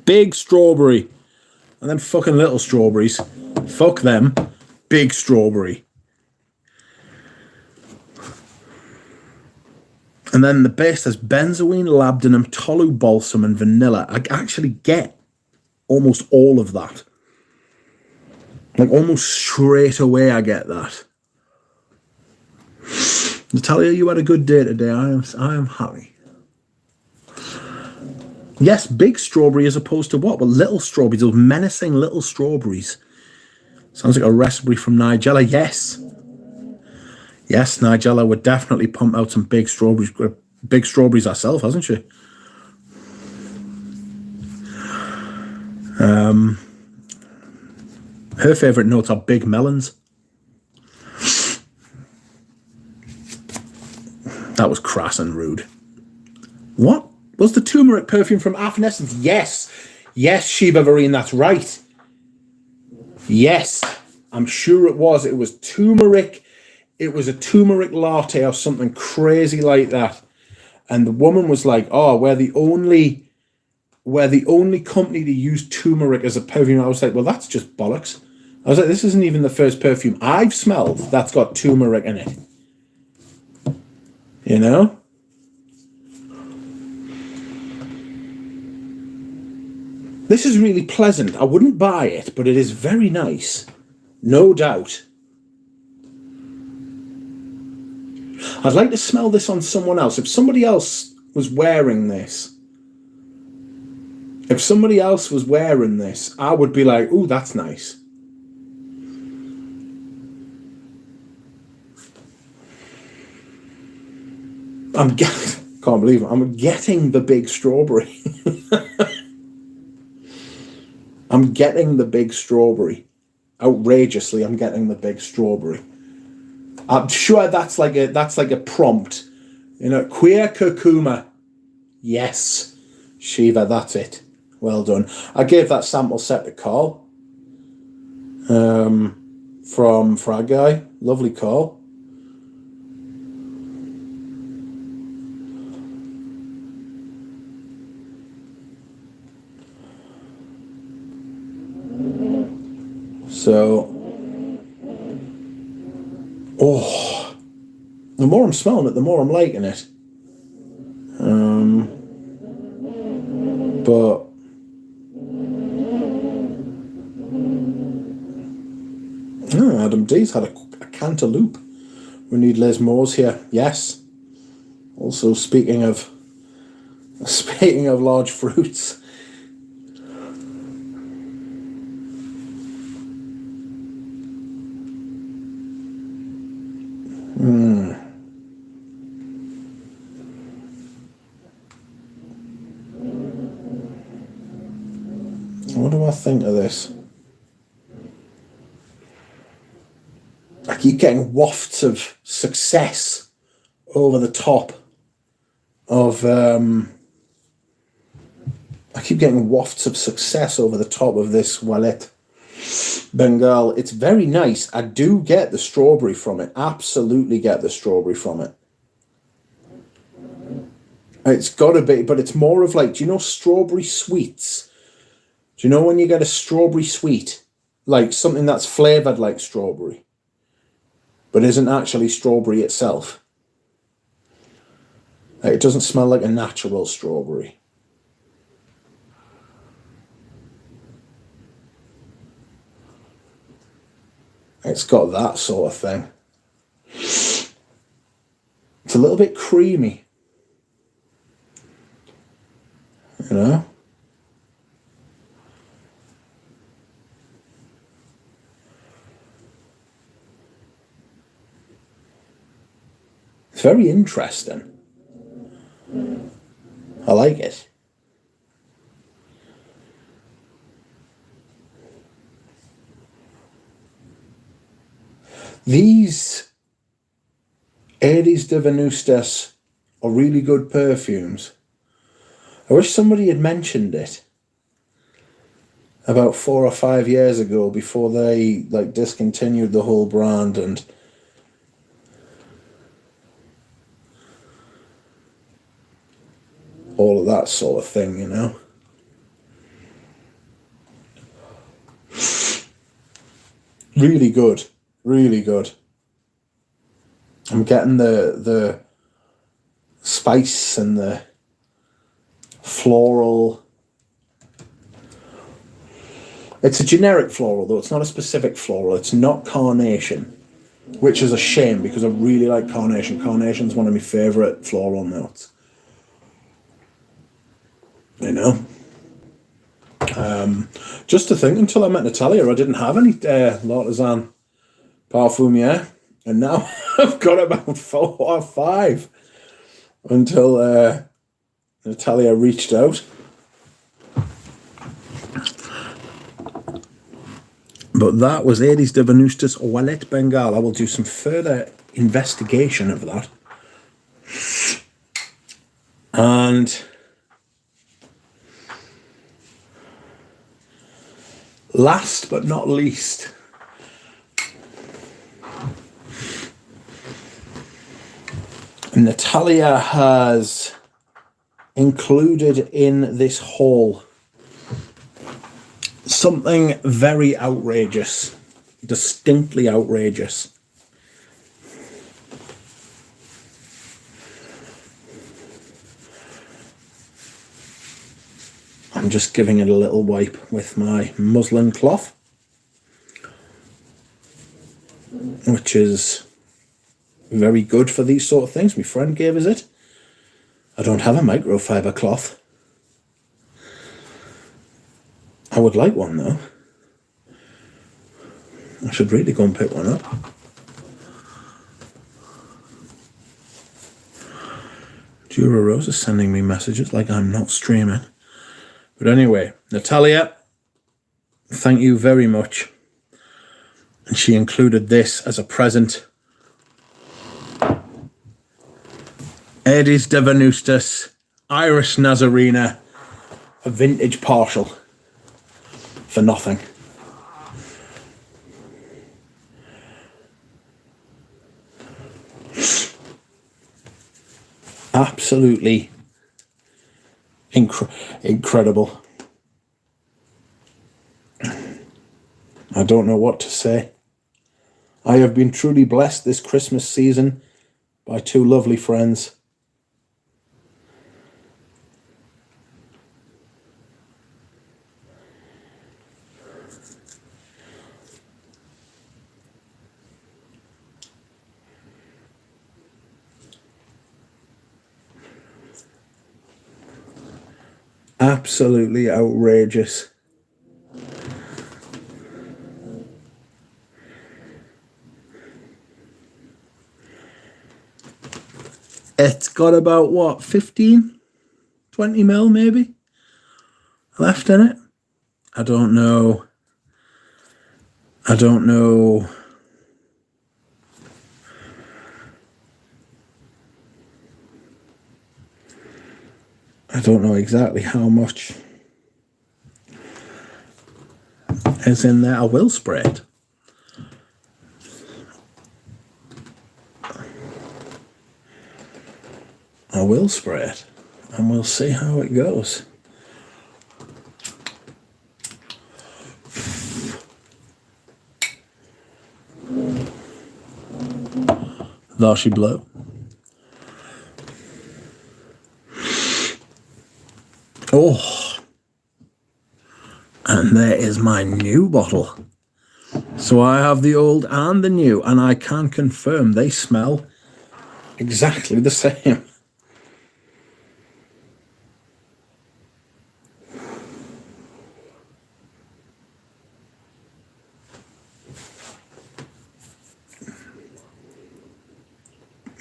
Big strawberry. And then fucking little strawberries. Fuck them. Big strawberry. And then the base has benzoin, labdanum, tolu balsam, and vanilla. I actually get almost all of that. Like almost straight away I get that. Natalia, you had a good day today. I am happy. Yes, big strawberry as opposed to what? Well, little strawberries, those menacing little strawberries. Sounds like a recipe from Nigella. Yes. Yes, Nigella would definitely pump out some big strawberries. Big strawberries herself, hasn't she? Her favourite notes are big melons. That was crass and rude. What? Was the turmeric perfume from Evanescence? Yes. Yes, Shiva Vareen, that's right. Yes. I'm sure it was. It was turmeric. It was a turmeric latte or something crazy like that. And the woman was like, oh, we're the only company to use turmeric as a perfume. I was like, well, that's just bollocks. I was like, this isn't even the first perfume I've smelled that's got turmeric in it. You know? This is really pleasant. I wouldn't buy it, but it is very nice. No doubt. I'd like to smell this on someone else. If somebody else was wearing this, I would be like, ooh, that's nice. Can't believe it. I'm getting the big strawberry. I'm getting the big strawberry. Outrageously, I'm getting the big strawberry. I'm sure that's like a prompt. You know, queer curcuma. Yes. Shiva, that's it. Well done. I gave that sample set to Carl. From Frag Guy. Lovely call. So, oh, the more I'm smelling it, the more I'm liking it. But Adam D's had a cantaloupe. We need Les Moores here. Yes. Also, speaking of large fruits. What do I think of this? I keep getting wafts of success over the top of this Wallet Bengal. It's very nice. I do get the strawberry from it. Absolutely get the strawberry from it. It's got to be, but it's more of like, do you know strawberry sweets? Do you know when you get a strawberry sweet? Like something that's flavoured like strawberry, but isn't actually strawberry itself. Like, it doesn't smell like a natural strawberry. It's got that sort of thing. It's a little bit creamy. You know? It's very interesting. I like it. These Aries de Venustas are really good perfumes. I wish somebody had mentioned it about 4 or 5 years ago before they like discontinued the whole brand and all of that sort of thing, you know. Really good. Really good. I'm getting the spice and the floral. It's a generic floral, though. It's not a specific floral. It's not carnation, which is a shame because I really like carnation. Carnation's one of my favourite floral notes. You know? Just to think, until I met Natalia, I didn't have any L'Artisan Parfumier. And now I've got about 4 or 5 until Natalia reached out. But that was Aedes de Venustus Wallet Bengal. I will do some further investigation of that. And last but not least, Natalia has included in this haul something very outrageous, distinctly outrageous. I'm just giving it a little wipe with my muslin cloth, which is very good for these sort of things. My friend gave us it. I don't have a microfiber cloth. I would like one though. I should really go and pick one up. Dura Rose is sending me messages like I'm not streaming. But anyway, Natalia, thank you very much. And she included this as a present. Aedes de Venustus, Iris Nazarena, a vintage partial. For nothing. Absolutely incredible. I don't know what to say. I have been truly blessed this Christmas season by 2 lovely friends. Absolutely outrageous. It's got about, what, 15, 20 mil maybe left in it? I don't know. I don't know exactly how much is in there. I will spray it. I will spray it, and we'll see how it goes. There she blew. Oh, and there is my new bottle. So I have the old and the new, and I can confirm they smell exactly the same.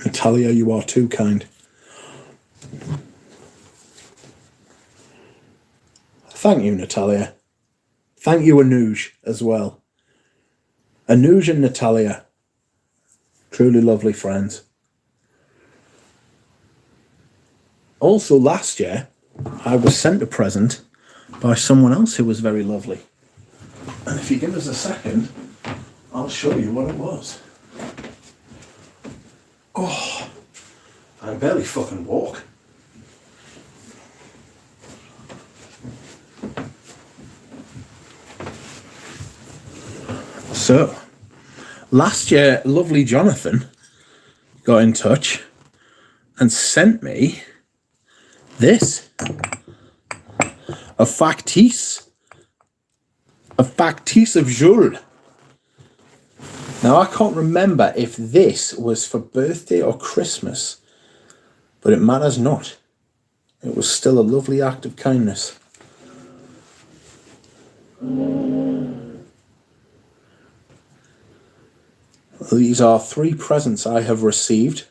Natalia, you are too kind. Thank you, Natalia. Thank you, Anuj, as well. Anuj and Natalia, truly lovely friends. Also, last year, I was sent a present by someone else who was very lovely. And if you give us a second, I'll show you what it was. Oh, I can barely fucking walk. So, last year, lovely Jonathan got in touch and sent me this, a factice a factice of Jules. Now, I can't remember if this was for birthday or Christmas, but it matters not. It was still a lovely act of kindness. These are 3 presents I have received.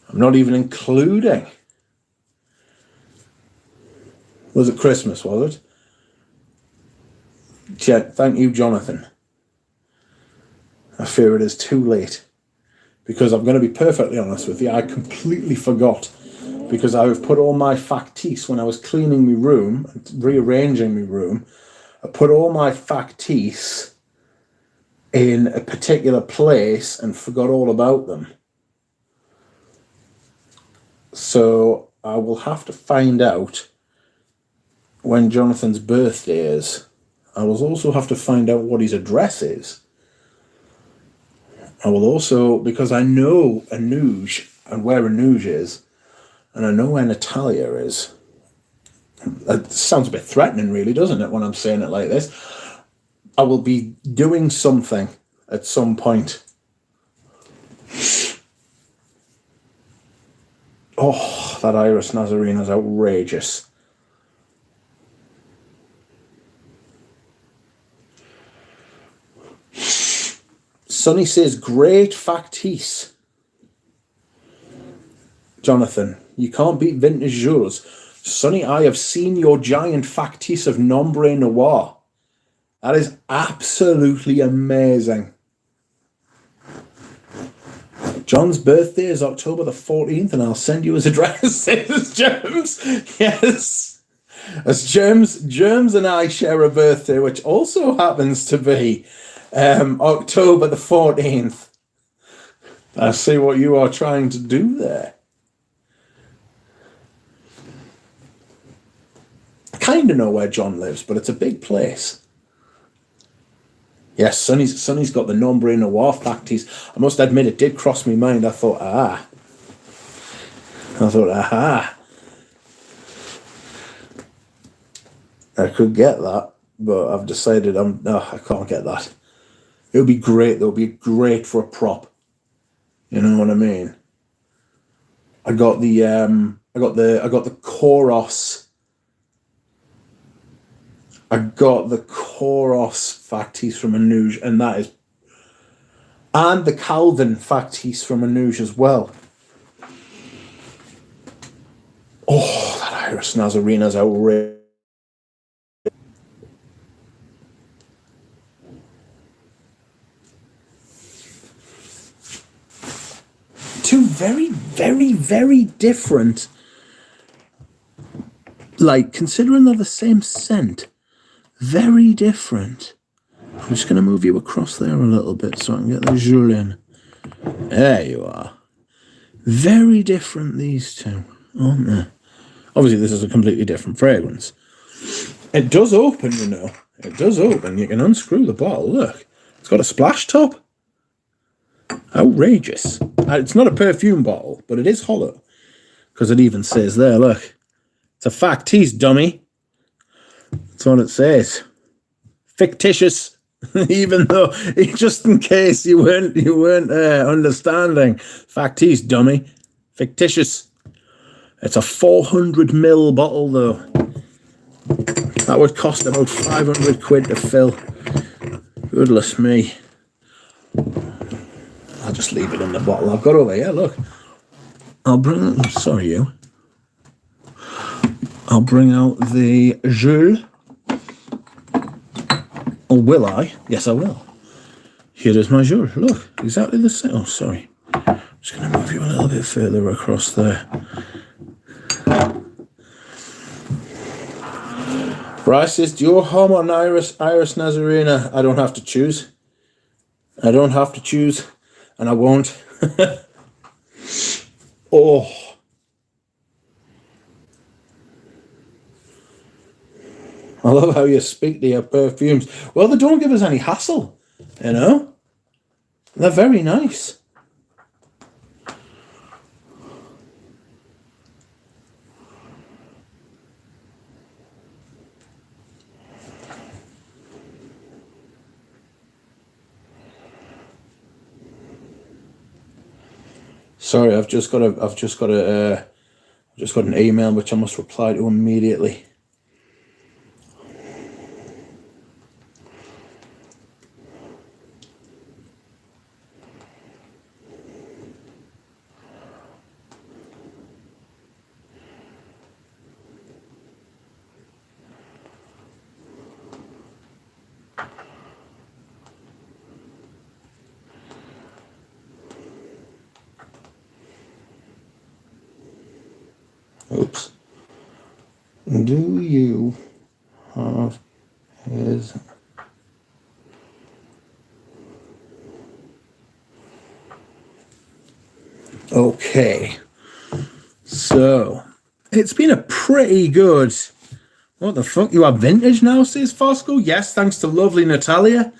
I'm not even including. Was it Christmas, was it? Thank you, Jonathan. I fear it is too late. Because I'm going to be perfectly honest with you, I completely forgot. Because I have put all my factice when I was cleaning my room, rearranging my room, I put all my factice in a particular place and forgot all about them. So I will have to find out when Jonathan's birthday is. I will also have to find out what his address is. I will also, because I know Anuj and where Anuj is, and I know where Natalia is. It sounds a bit threatening, really, doesn't it, when I'm saying it like this? I will be doing something at some point. Oh, that Iris Nazarena is outrageous. Sonny says, great factice. Jonathan, you can't beat vintage Jules. Sonny, I have seen your giant factice of Nombre Noir. That is absolutely amazing. John's birthday is October the 14th, and I'll send you his address, says Germs. Yes. As Germs and I share a birthday, which also happens to be October the 14th. I see what you are trying to do there. I kind of know where John lives, but it's a big place. Yes, Sonny's got the Nombre Noir factice. I must admit, it did cross my mind. I thought, aha. I could get that, but I've decided no, I can't get that. It would be great. It would be great for a prop. You know what I mean? I got the Koros. I got the Koros factice from Anuj, and the Calvin factice from Anuj as well. Oh, that Iris Nazarena's outrageous. Two very, very, very different. Like, considering they're the same scent, very different. I'm just going to move you across there a little bit so I can get the Julien. There you are. Very different, these two, aren't they? Obviously, this is a completely different fragrance. It does open, you know. It does open. You can unscrew the bottle. Look. It's got a splash top. Outrageous. It's not a perfume bottle, but it is hollow. Because it even says there, look. It's a factice, dummy. That's what it says. Fictitious. Even though, just in case you weren't understanding. Factice, dummy. Fictitious. It's a 400ml bottle, though. That would cost about 500 quid to fill. Goodness me. I'll just leave it in the bottle I've got over here, look. I'll bring out the Jules. Or will I? Yes, I will. Here is my Jules. Look, exactly the same. Oh, sorry. I'm just going to move you a little bit further across there. Bryce says, Dior Homme on Iris Nazarena. I don't have to choose. I don't have to choose. And I won't. Oh. I love how you speak to your perfumes. Well, they don't give us any hassle, you know? They're very nice. Sorry, I've just got an email which I must reply to immediately. Oops. Do you have his... Okay. So, it's been a pretty good... What the fuck? You are vintage now, says Fosco? Yes, thanks to lovely Natalia.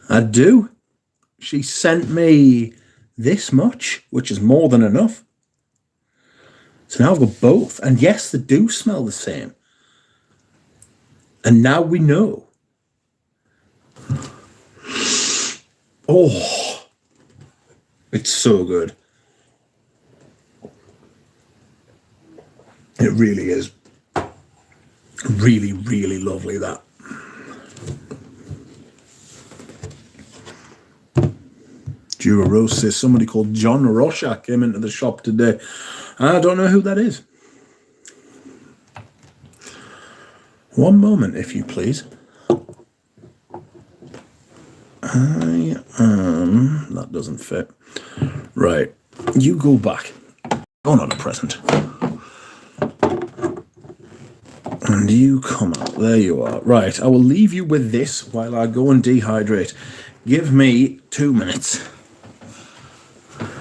I do. She sent me this much, which is more than enough. So now I've got both. And yes, they do smell the same. And now we know. Oh, it's so good. It really is. Really, really lovely, that. Dura Rose says somebody called John Rorschach came into the shop today. I don't know who that is. One moment, if you please. That doesn't fit. Right. You go back. Oh, not a present. And you come out. There you are. Right. I will leave you with this while I go and dehydrate. Give me 2 minutes.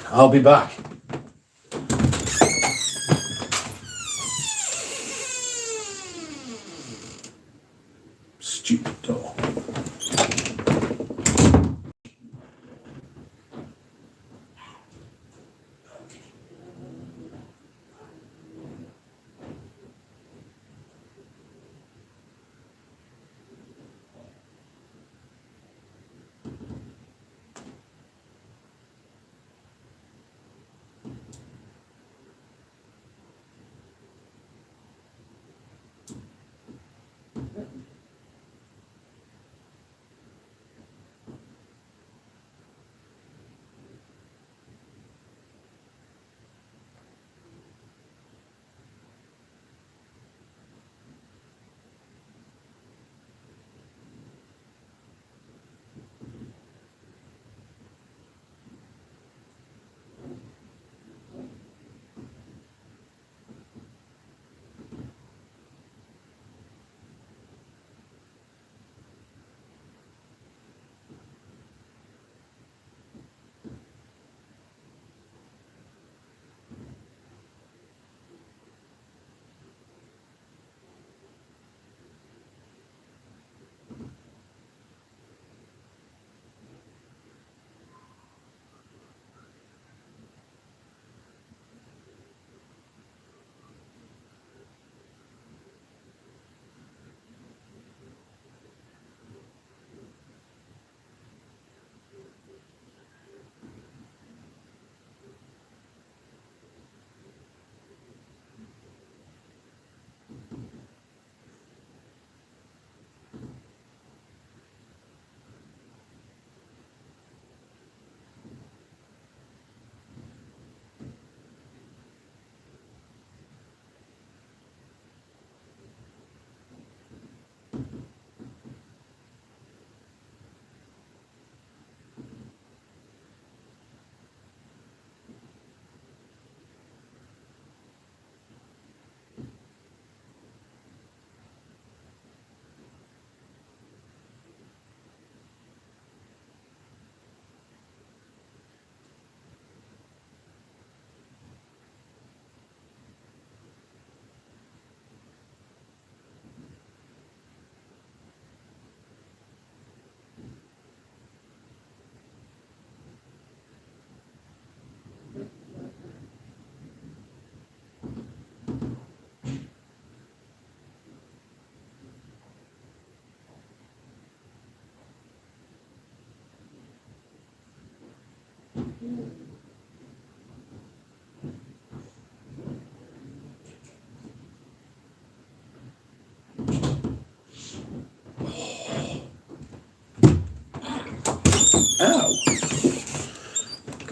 I'll be back. Stupid door.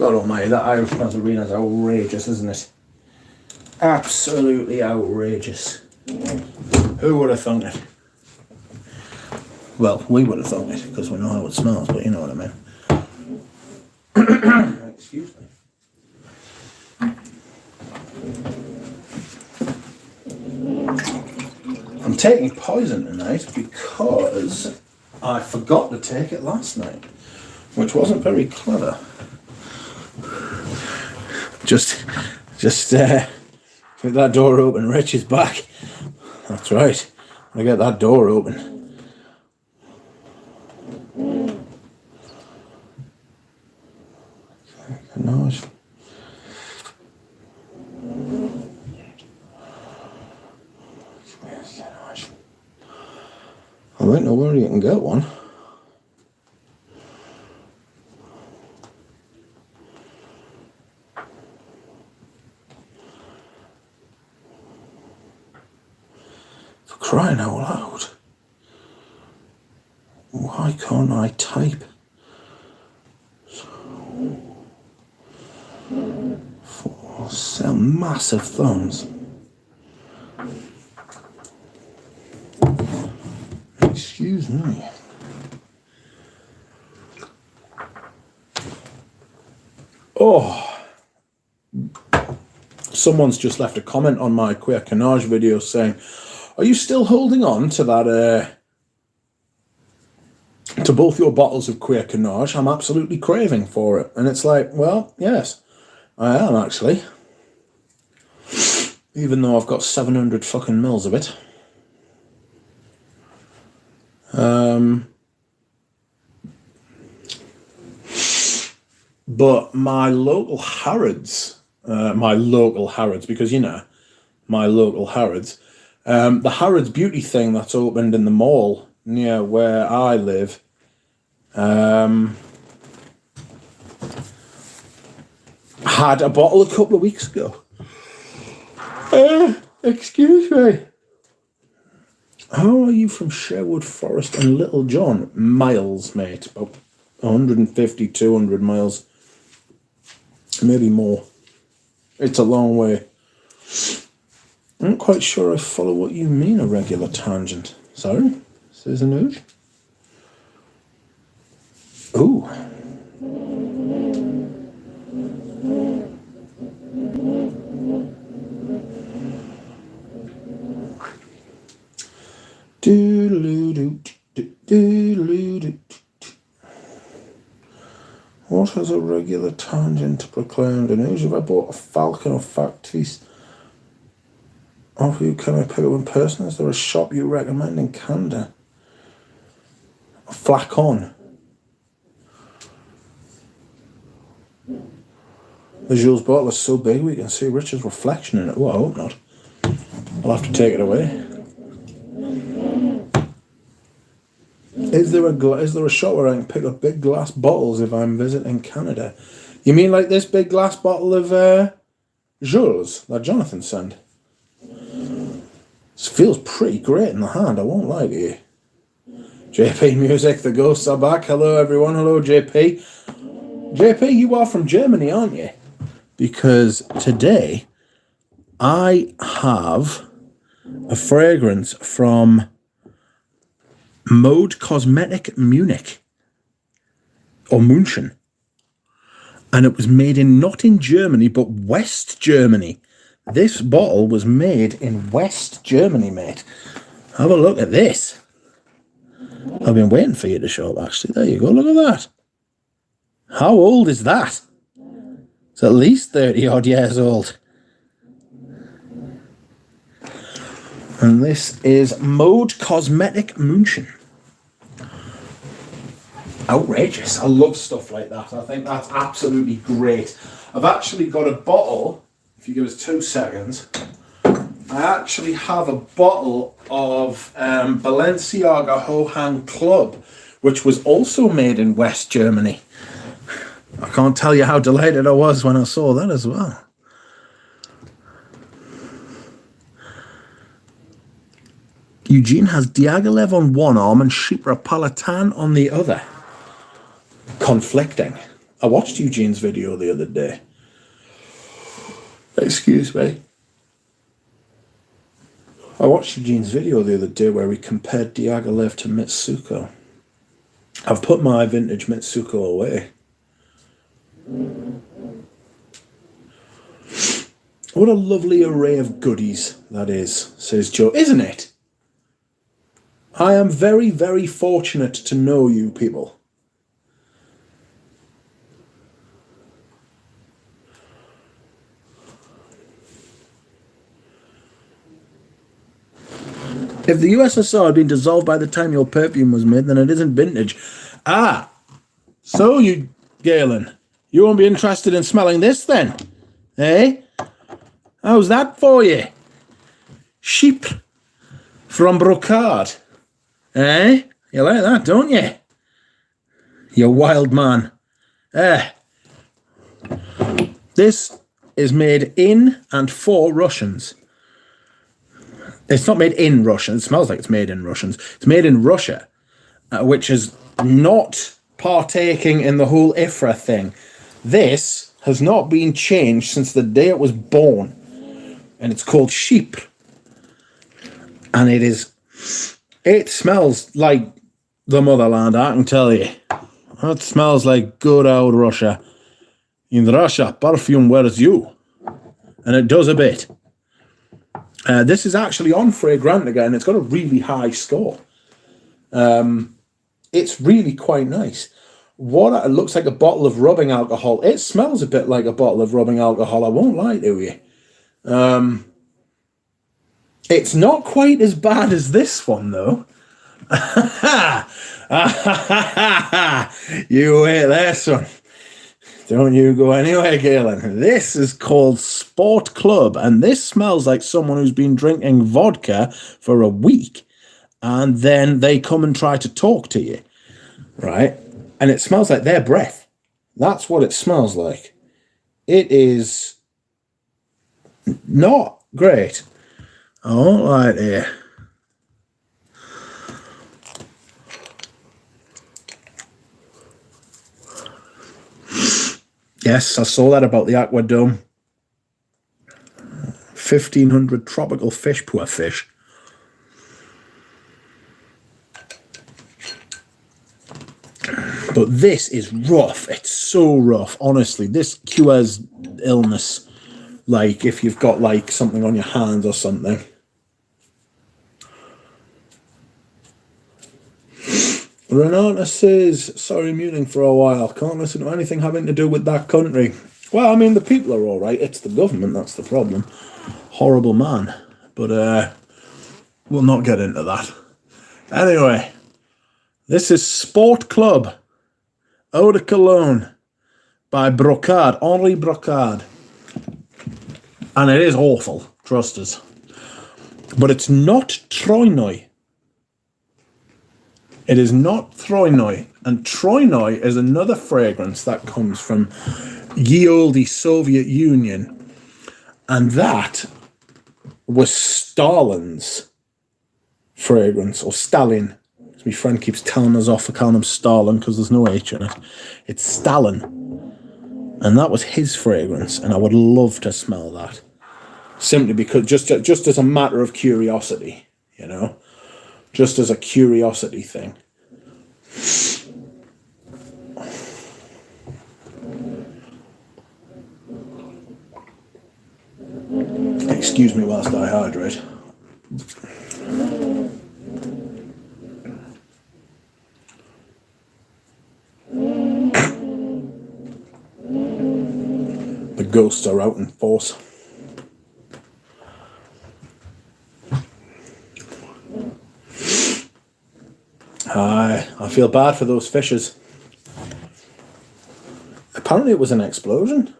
God almighty, that Irish Nazarene is outrageous, isn't it? Absolutely outrageous. Who would have thunk it? Well, we would have thunk it, because we know how it smells, but you know what I mean. Excuse me. I'm taking poison tonight because I forgot to take it last night, which wasn't very clever. Just get that door open. Rich is back. That's right. I get that door open. Nice. I don't know where you can get one. For crying out loud. Why can't I type? Four massive thumbs. Excuse me. Oh, someone's just left a comment on my Queer Canage video saying, are you still holding on to that, to both your bottles of Queer Canage? I'm absolutely craving for it. And it's like, well, yes, I am actually. Even though I've got 700 fucking mils of it. But my local Harrods, because, you know, my local Harrods, the Harrods Beauty thing that's opened in the mall near where I live, had a bottle a couple of weeks ago. Excuse me. How are you from Sherwood Forest and Little John? Miles, mate. About 150, 200 miles. Maybe more. It's a long way. I'm not quite sure I follow what you mean, a regular tangent. Sorry? Says a nooge. Ooh. What has a regular tangent proclaimed? And if I bought a falcon or fact feast, off you can I pick up in person? Is there a shop you recommend in Canada? A flacon. The Jules bottle is so big we can see Richard's reflection in it. Oh, I hope not. I'll have to take it away. Is there a shop where I can pick up big glass bottles if I'm visiting Canada? You mean like this big glass bottle of Jules that Jonathan sent? This feels pretty great in the hand, I won't lie to you. JP Music, the ghosts are back. Hello everyone, hello JP. JP, you are from Germany, aren't you? Because today I have a fragrance from Mode Cosmetic Munich, or München, and it was made not in Germany but West Germany. This bottle was made in West Germany, mate. Have a look at this. I've been waiting for you to show up, actually. There you go, look at that. How old is that? It's at least 30 odd years old. And this is Mode Cosmetic München. Outrageous. I love stuff like that. I think that's absolutely great. I've actually got a bottle, if you give us 2 seconds, I actually have a bottle of Balenciaga Hohang Club, which was also made in West Germany. I can't tell you how delighted I was when I saw that as well. Eugene has Diaghilev on one arm and Shipra Palatan on the other. Conflicting. I watched Eugene's video the other day. Excuse me. I watched Eugene's video the other day where he compared Diaghilev to Mitsuko. I've put my vintage Mitsuko away. What a lovely array of goodies that is, says Joe, isn't it? I am very, very fortunate to know you people. If the USSR had been dissolved by the time your perfume was made, then it isn't vintage. Ah, so you, Galen, you won't be interested in smelling this then, eh? How's that for you? Sheep from Brocard, eh? You like that, don't you? You wild man. This is made in and for Russians. It's not made in Russia. It smells like it's made in Russians. It's made in Russia, which is not partaking in the whole IFRA thing. This has not been changed since the day it was born. And it's called Sheep. And it smells like the motherland, I can tell you. It smells like good old Russia. In Russia, perfume wears you. And it does a bit. This is actually on Fragrantica, and it's got a really high score. It's really quite nice. It looks like a bottle of rubbing alcohol. It smells a bit like a bottle of rubbing alcohol, I won't lie to you. It's not quite as bad as this one, though. You wait there, son. Don't you go anywhere, Galen. This is called Sport Club, and this smells like someone who's been drinking vodka for a week, and then they come and try to talk to you, right? And it smells like their breath. That's what it smells like. It is not great. I won't lie to you. Yes, I saw that about the Aquadome. 1,500 tropical fish, poor fish. But this is rough. It's so rough. Honestly, this cures illness. Like if you've got like something on your hands or something. Renata says, sorry, muting for a while. Can't listen to anything having to do with that country. Well, I mean, the people are all right. It's the government that's the problem. Horrible man. But we'll not get into that. Anyway, this is Sport Club Eau de Cologne by Brocard, Henri Brocard. And it is awful, trust us. But it's not Troinoy. It is not Troinoy. And Troinoy is another fragrance that comes from ye olde Soviet Union. And that was Stalin's fragrance, or Stalin. As my friend keeps telling us off for calling him Stalin because there's no H in it. It's Stalin. And that was his fragrance. And I would love to smell that. Simply because, just as a matter of curiosity, you know. Just as a curiosity thing. Excuse me whilst I hydrate. The ghosts are out in force. I feel bad for those fishes. Apparently it was an explosion.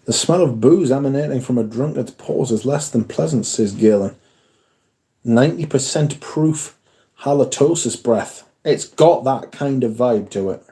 The smell of booze emanating from a drunkard's pores is less than pleasant, says Galen. 90% proof halitosis breath. It's got that kind of vibe to it.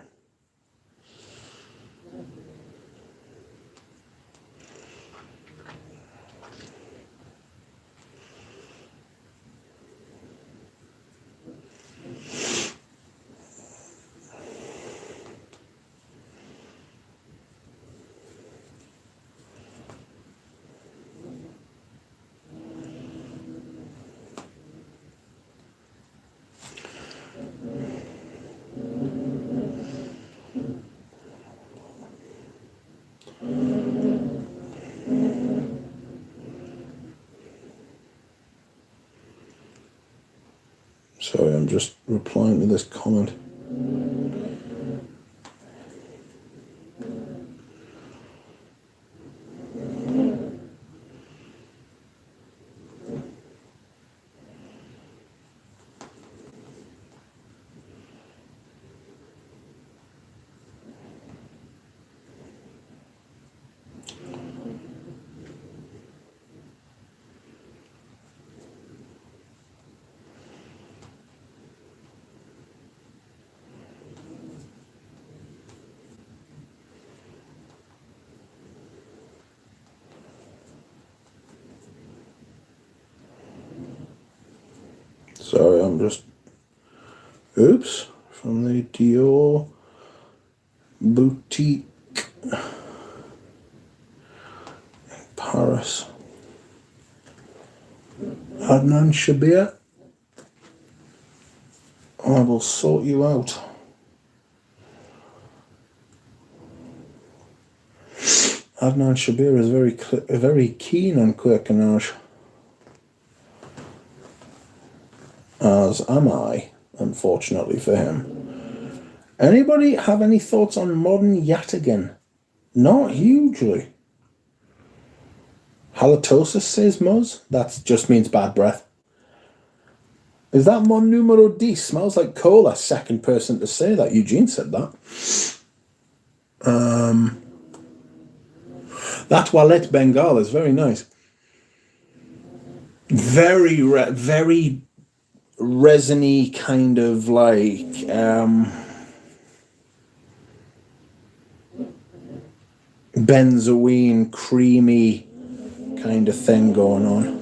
Sorry, I'm just replying to this comment. Sorry, I'm just... Oops. From the Dior boutique in Paris. Adnan Shabir, I will sort you out. Adnan Shabir is very keen on Quirkinage. As am I, unfortunately for him. Anybody have any thoughts on modern Yataghan? Not hugely. Halitosis, says Muzz. That just means bad breath. Is that mon numero 10? Smells like cola. Second person to say that. Eugene said that. That Toilette Bengal is very nice. Very resiny, kind of like benzoine, creamy kind of thing going on.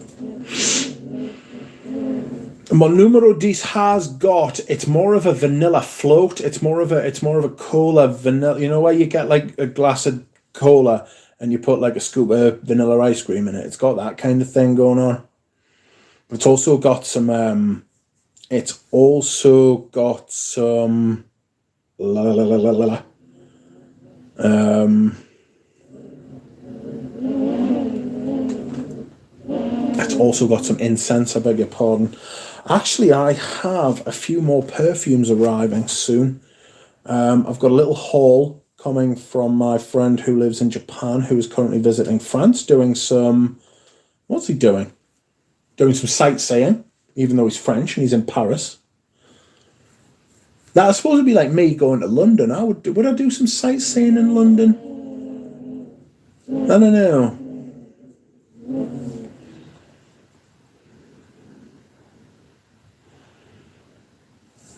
Mon numero 10 has got, it's more of a vanilla float. It's more of a cola vanilla. You know where you get like a glass of cola and you put like a scoop of vanilla ice cream in it. It's got that kind of thing going on. But it's also got some It's also got some it's also got some incense, I beg your pardon. Actually, I have a few more perfumes arriving soon. I've got a little haul coming from my friend who lives in Japan, who is currently visiting France, doing some... What's he doing? Doing some sightseeing, even though he's French and he's in Paris. That's supposed to be like me going to London. Would I do some sightseeing in London? I don't know.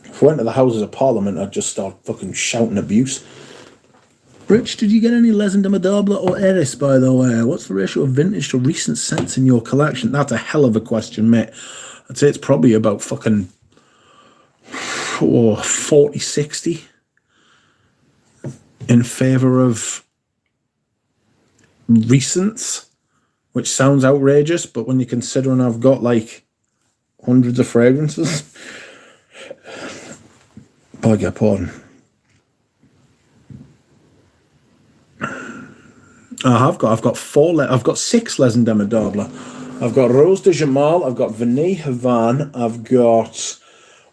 If I went to the Houses of Parliament, I'd just start fucking shouting abuse. Rich, did you get any Legend de Madabla or Eris, by the way? What's the ratio of vintage to recent scents in your collection? That's a hell of a question, mate. I'd say it's probably about fucking 40-60 in favour of recents, which sounds outrageous, but when you're considering I've got like hundreds of fragrances... Beg your pardon. I've got 6 Les Indemnidables. I've got Rose de Jamal, I've got Vanille Havane, I've got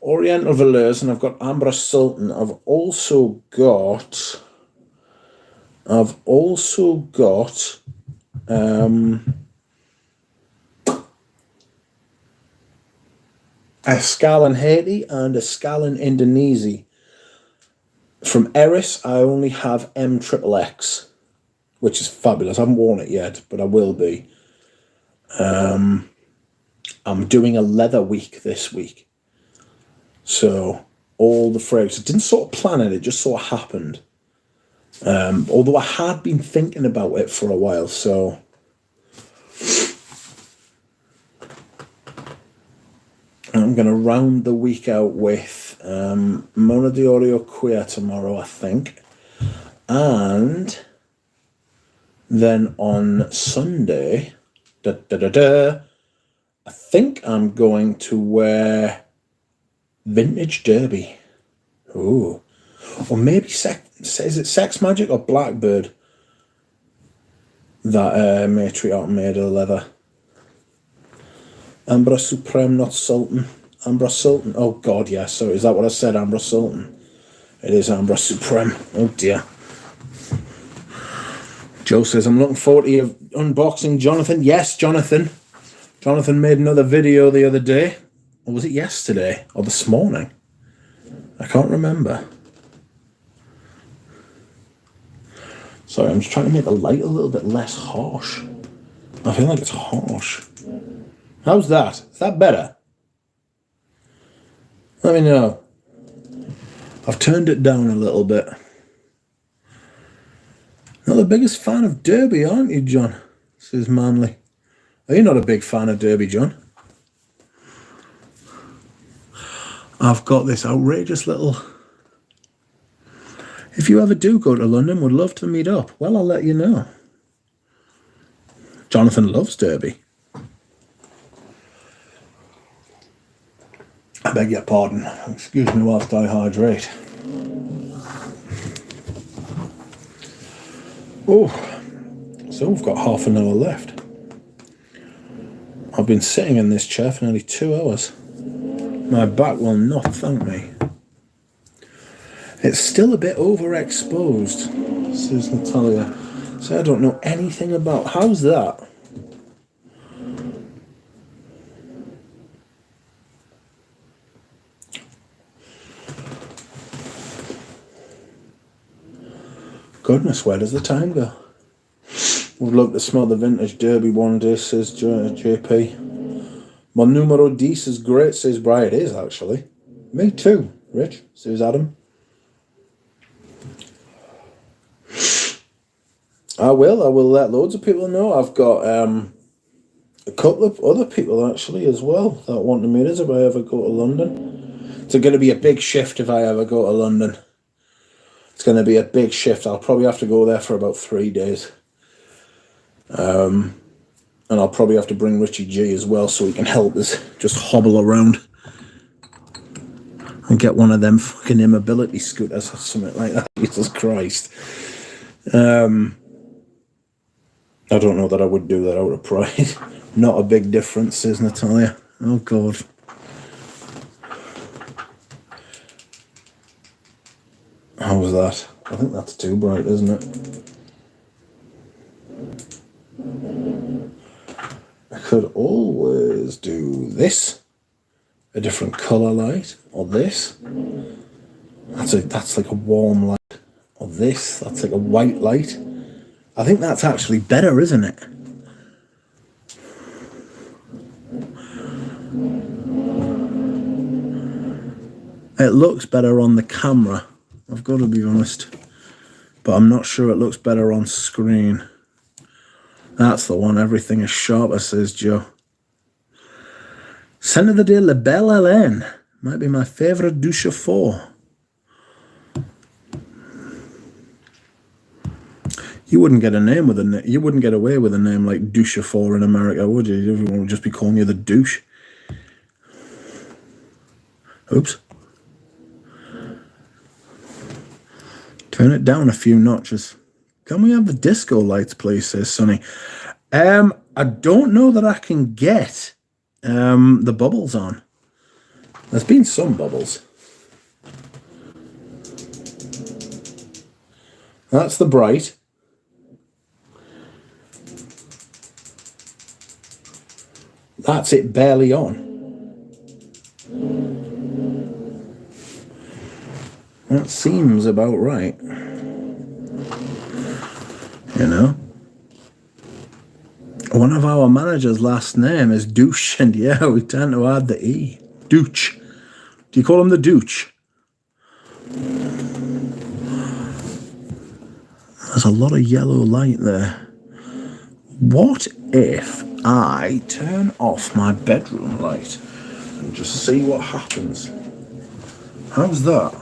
Oriental Velours, and I've got Ambra Sultan. I've also got Escalin Haiti and Escalin Indonesia. From Eris, I only have MXXX, which is fabulous. I haven't worn it yet, but I will be. I'm doing a leather week this week. So all the fragrances, I didn't sort of plan it just sort of happened. Although I had been thinking about it for a while, so... I'm going to round the week out with Mona Diorio Queer tomorrow, I think. And then on Sunday, I think I'm going to wear Vintage Derby. Ooh. Or maybe, is it Sex Magic or Blackbird? That matriarch made of leather. Ambra Supreme, not Sultan. Ambrose Sultan. Oh, God, yes. So is that what I said, Ambrose Sultan? It is Ambrose Supreme. Oh, dear. Joe says, I'm looking forward to you unboxing Jonathan. Yes, Jonathan. Jonathan made another video the other day. Or was it yesterday? Or this morning? I can't remember. Sorry, I'm just trying to make the light a little bit less harsh. I feel like it's harsh. How's that? Is that better? Let me know. I've turned it down a little bit. Not the biggest fan of Derby, aren't you, John? Says Manly. Are you not a big fan of Derby, John? I've got this outrageous little... If you ever do go to London, would love to meet up. Well, I'll let you know. Jonathan loves Derby. I beg your pardon. Excuse me whilst I hydrate. Oh, so we've got half an hour left. I've been sitting in this chair for nearly 2 hours. My back will not thank me. It's still a bit overexposed, says Natalia. So I don't know anything about... How's that? Goodness, where does the time go? Would love to smell the vintage Derby one day, says JP. My numero 10 is great, says Brian. It is, actually. Me too, Rich, says Adam. I will let loads of people know. I've got a couple of other people, actually, as well, that want to meet us if I ever go to London. It's going to be a big shift if I ever go to London. It's going to be a big shift. I'll probably have to go there for about 3 days. And I'll probably have to bring Richie G as well so he can help us just hobble around. And get one of them fucking immobility scooters or something like that. Jesus Christ. I don't know that I would do that out of pride. Not a big difference, says Natalia. Oh, God. How was that? I think that's too bright, isn't it? I could always do this. A different colour light. Or this. That's like a warm light. Or this. That's like a white light. I think that's actually better, isn't it? It looks better on the camera. I've got to be honest. But I'm not sure it looks better on screen. That's the one. Everything is sharper, says Joe. Centre de la Belle Hélène. Might be my favourite du Chauffour. You wouldn't get a name with a you wouldn't get away with a name like du Chauffour in America, would you? Everyone would just be calling you the douche. Oops. Turn it down a few notches. Can we have the disco lights, please, says Sonny. I don't know that I can get the bubbles on. There's been some bubbles. That's the bright. That's it barely on. That seems about right. You know? One of our managers' last name is Douche, and yeah, we tend to add the E. Douche. Do you call him the Douche? There's a lot of yellow light there. What if I turn off my bedroom light and just see what happens? How's that?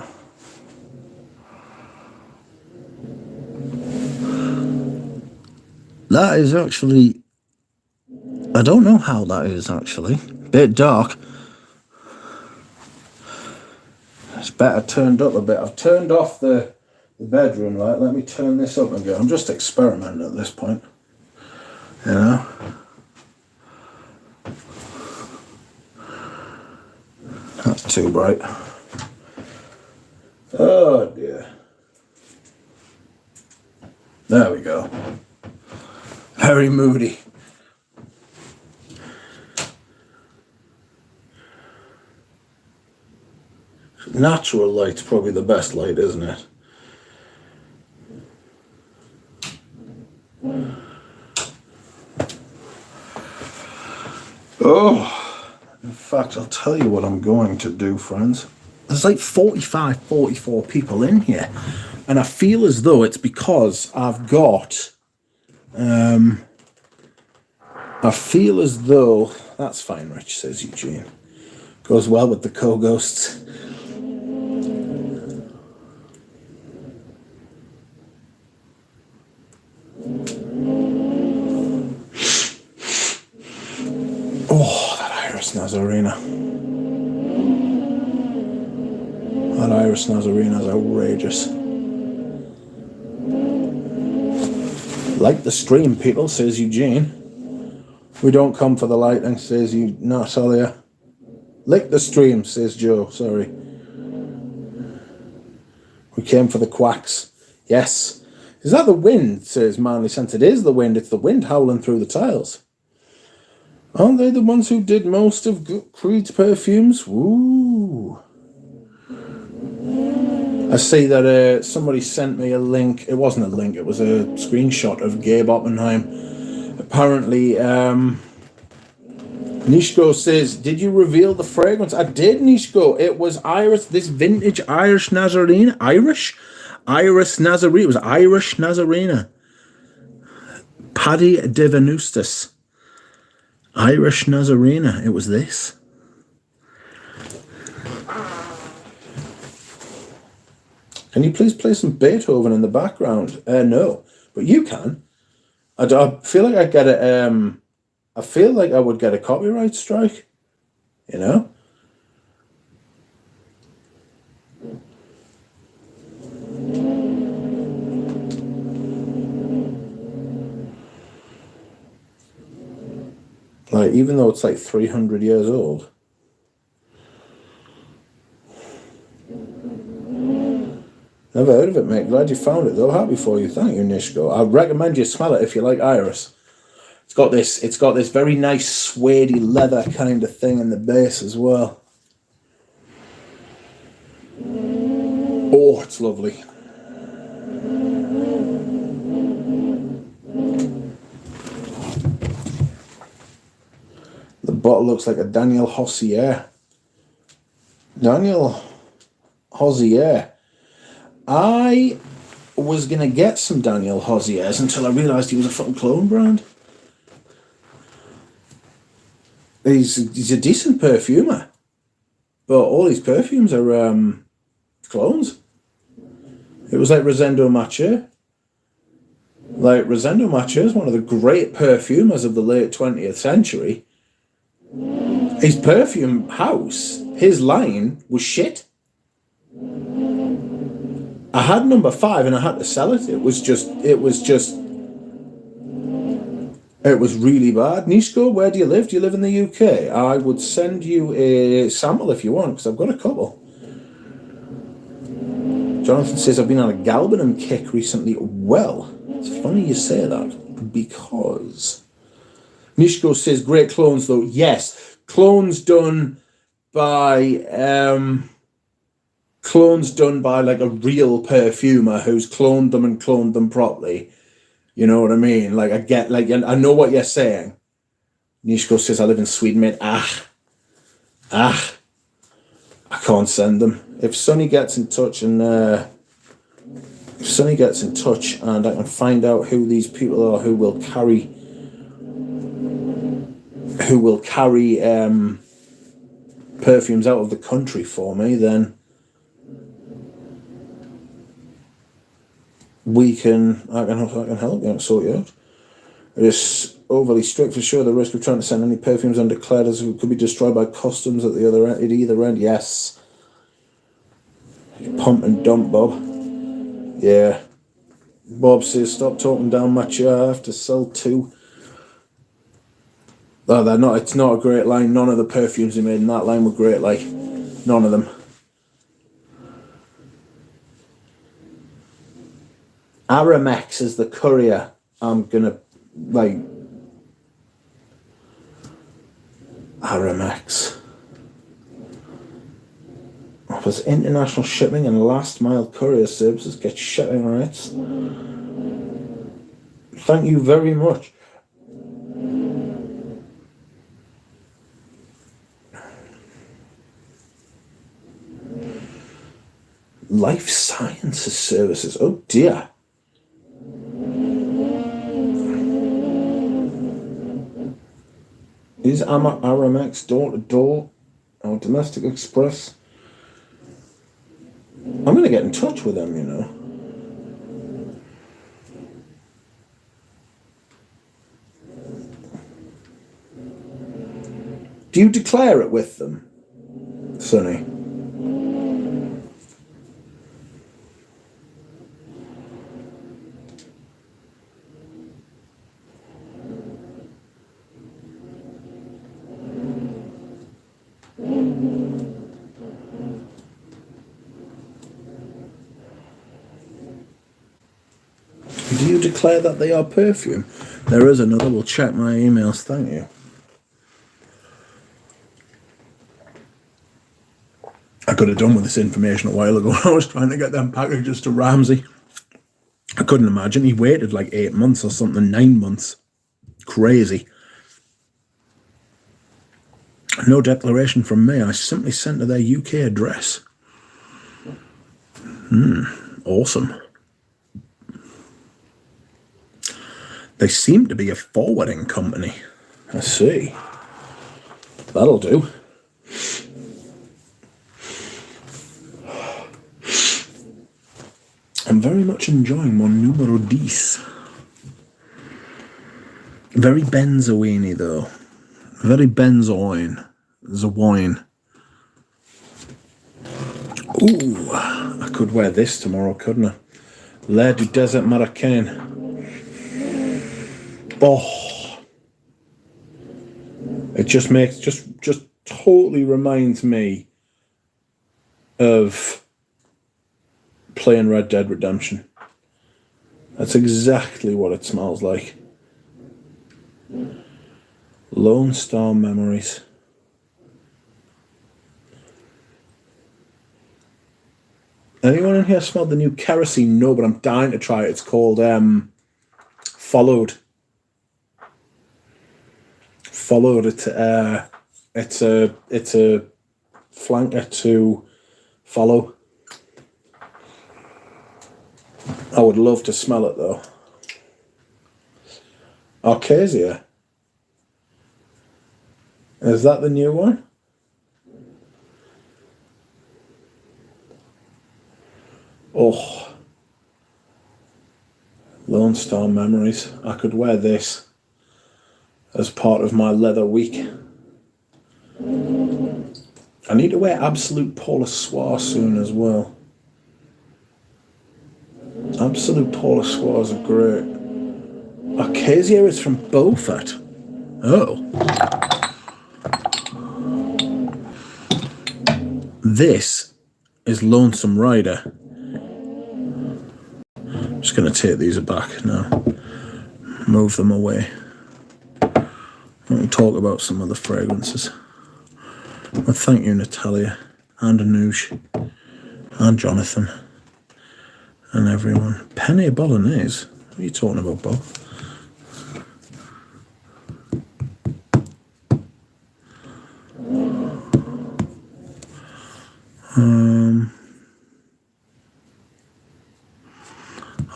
That is actually... I don't know how that is, actually. Bit dark. It's better turned up a bit. I've turned off the bedroom light. Let me turn this up again. I'm just experimenting at this point. You know? too bright. Oh dear. There we go. Very moody. Natural light's probably the best light, isn't it? Oh, in fact, I'll tell you what I'm going to do, friends. There's like 45, 44 people in here. And I feel as though it's because I've got... I feel as though... That's fine, Rich, says Eugene. Goes well with the co-ghosts. Oh, that Iris Nazarena. That Iris Nazarena is outrageous. Like the stream, people, says Eugene. We don't come for the lighting, says Natalia. Like the stream, says Joe, sorry. We came for the quacks. Yes. Is that the wind, says Manly Sense? It is the wind. It's the wind howling through the tiles. Aren't they the ones who did most of Creed's perfumes? Woo. I see that somebody sent me a link. It wasn't a link, it was a screenshot of Gabe Oppenheim. Apparently, Nishko says, did you reveal the fragrance? I did, Nishko. It was Iris, this vintage Irish Nazarena. Irish Nazarena. It was Irish Nazarena. Paddy de Venustus. Irish Nazarena. It was this. Can you please play some Beethoven in the background? No, but you can. I feel like I get a. I feel like I would get a copyright strike. You know. Like, even though it's like 300 years old. Never heard of it, mate. Glad you found it, though. Happy for you. Thank you, Nishko. I recommend you smell it if you like Iris. It's got this very nice suede leather kind of thing in the base as well. Oh, it's lovely. The bottle looks like a Daniel Hossier. Daniel Hossier. I was going to get some Daniel Hossiers until I realised he was a fucking clone brand. He's a decent perfumer, but all his perfumes are clones. It was like Rosendo Mathieu. Like, Rosendo Mathieu is one of the great perfumers of the late 20th century. His perfume house, his line, was shit. I had number 5 and I had to sell it. It was really bad. Nishko, where do you live? Do you live in the UK? I would send you a sample if you want, because I've got a couple. Jonathan says, I've been on a galbanum kick recently. Well, it's funny you say that, because... Nishko says, great clones, though. Yes, clones done by like a real perfumer who's cloned them properly. You know what I mean? Like, I know what you're saying. Nishko says, I live in Sweden, mate. I can't send them. If Sonny gets in touch and I can find out who these people are who will carry perfumes out of the country for me, then I can help you and sort you out. It is overly strict for sure. The risk of trying to send any perfumes undeclared as it could be destroyed by customs at either end. Yes. Pump and dump, Bob. Yeah. Bob says, stop talking down my chair. I have to sell 2. Oh, it's not a great line. None of the perfumes he made in that line were great. Like, None of them. Aramex is the courier I'm gonna, like, Aramex offers international shipping and last mile courier services. Get shipping rates. Thank you very much. Life Sciences Services. Oh dear. Is Aramex door to door or Domestic Express? I'm going to get in touch with them, you know. Do you declare it with them, Sonny? Do you declare that they are perfume? There is another. We'll check my emails. Thank you. I could have done with this information a while ago. I was trying to get them packages to Ramsey. I couldn't imagine. He waited like 8 months or something, 9 months. Crazy. No declaration from me. I simply sent to their UK address. Awesome. They seem to be a forwarding company. I see. That'll do. I'm very much enjoying mon numero 10. Very benzoine though. Very benzoin. Zawine. Ooh, I could wear this tomorrow, couldn't I? L'air du Desert Marocain. Oh. It just makes, just totally reminds me of playing Red Dead Redemption. That's exactly what it smells like. Lone Star Memories. Anyone in here smelled the new kerosene? No, but I'm dying to try it. It's called Followed. Followed. It's a flanker to follow. I would love to smell it though. Arcasia. Is that the new one? Oh. Lone Star Memories. I could wear this as part of my leather week. I need to wear Absolute Polar Soir soon as well. Absolute Polar Soirs are great. Arcasia is from Beaufort. Oh. This is Lonesome Rider. I'm just going to take these back now. Move them away. We'll talk about some of the fragrances. Well, thank you, Natalia, and Anuj, and Jonathan, and everyone. Penne Bolognese? What are you talking about, Bob?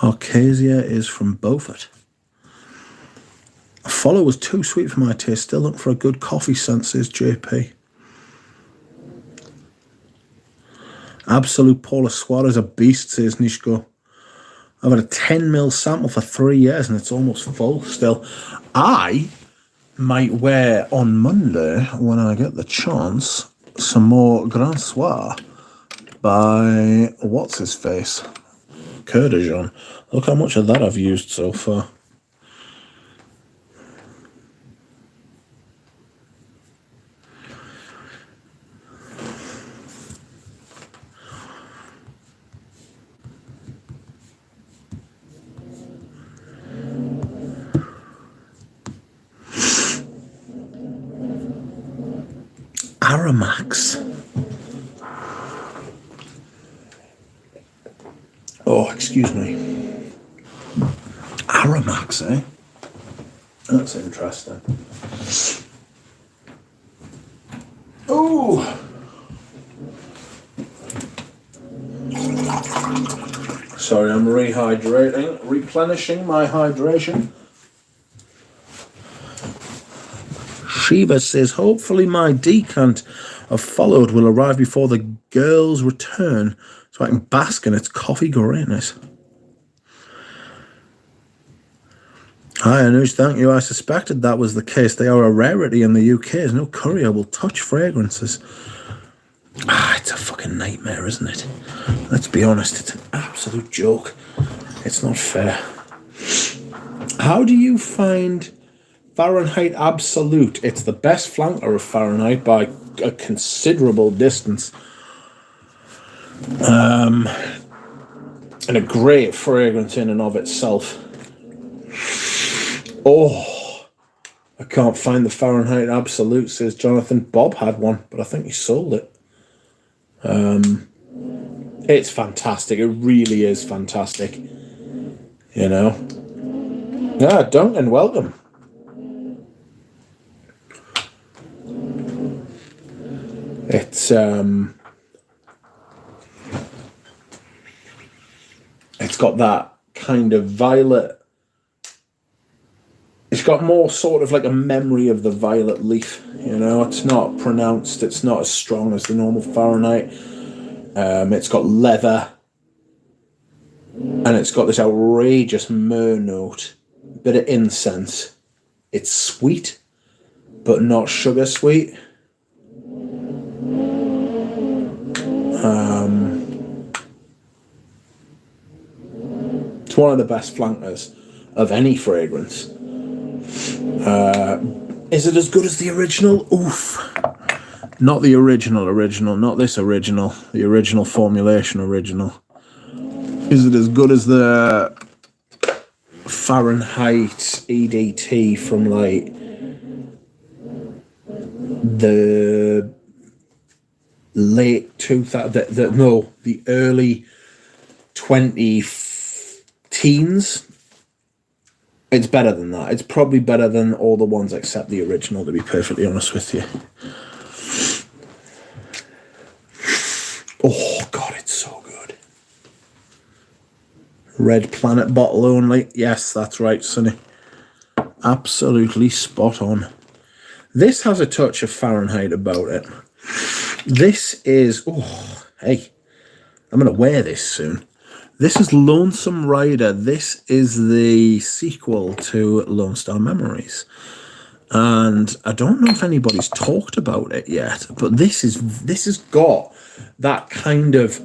Arcasia is from Beaufort. Follow was too sweet for my taste. Still looking for a good coffee scent, says JP. Absolute Polar Soir is a beast, says Nishko. I've had a 10ml sample for 3 years and it's almost full still. I might wear on Monday, when I get the chance, some more Grand Soir by what's his face? Coeur de Jean. Look how much of that I've used so far. Aramax. Oh, excuse me. Aramax, eh? That's interesting. Oh! Sorry, I'm rehydrating, replenishing my hydration. Shiva says, hopefully my decant of followed will arrive before the girls return so I can bask in its coffee greatness. Hi, Anush, thank you. I suspected that was the case. They are a rarity in the UK, as no courier will touch fragrances. It's a fucking nightmare, isn't it? Let's be honest, it's an absolute joke. It's not fair. How do you find Fahrenheit Absolute? It's the best flanker of Fahrenheit by a considerable distance. And a great fragrance in and of itself. Oh, I can't find the Fahrenheit Absolute, says Jonathan. Bob had one, but I think he sold it. It's fantastic. It really is fantastic. You know. Yeah, Duncan, welcome. It's got that kind of violet. It's got more sort of like a memory of the violet leaf, you know. It's not pronounced. It's not as strong as the normal Fahrenheit. It's got leather, and it's got this outrageous myrrh note, bit of incense. It's sweet, but not sugar sweet. It's one of the best flankers of any fragrance. Is it as good as the original? Oof. Not the original, not this original. The original formulation original. Is it as good as the Fahrenheit EDT from like the late 2000, the early 2010s? It's better than that. It's probably better than all the ones except the original, to be perfectly honest with you. Oh, God, it's so good. Red Planet bottle only. Yes, that's right, Sonny. Absolutely spot on. This has a touch of Fahrenheit about it. This is... Oh, hey. I'm going to wear this soon. This is Lonesome Rider. This is the sequel to Lone Star Memories. And I don't know if anybody's talked about it yet, but this has got that kind of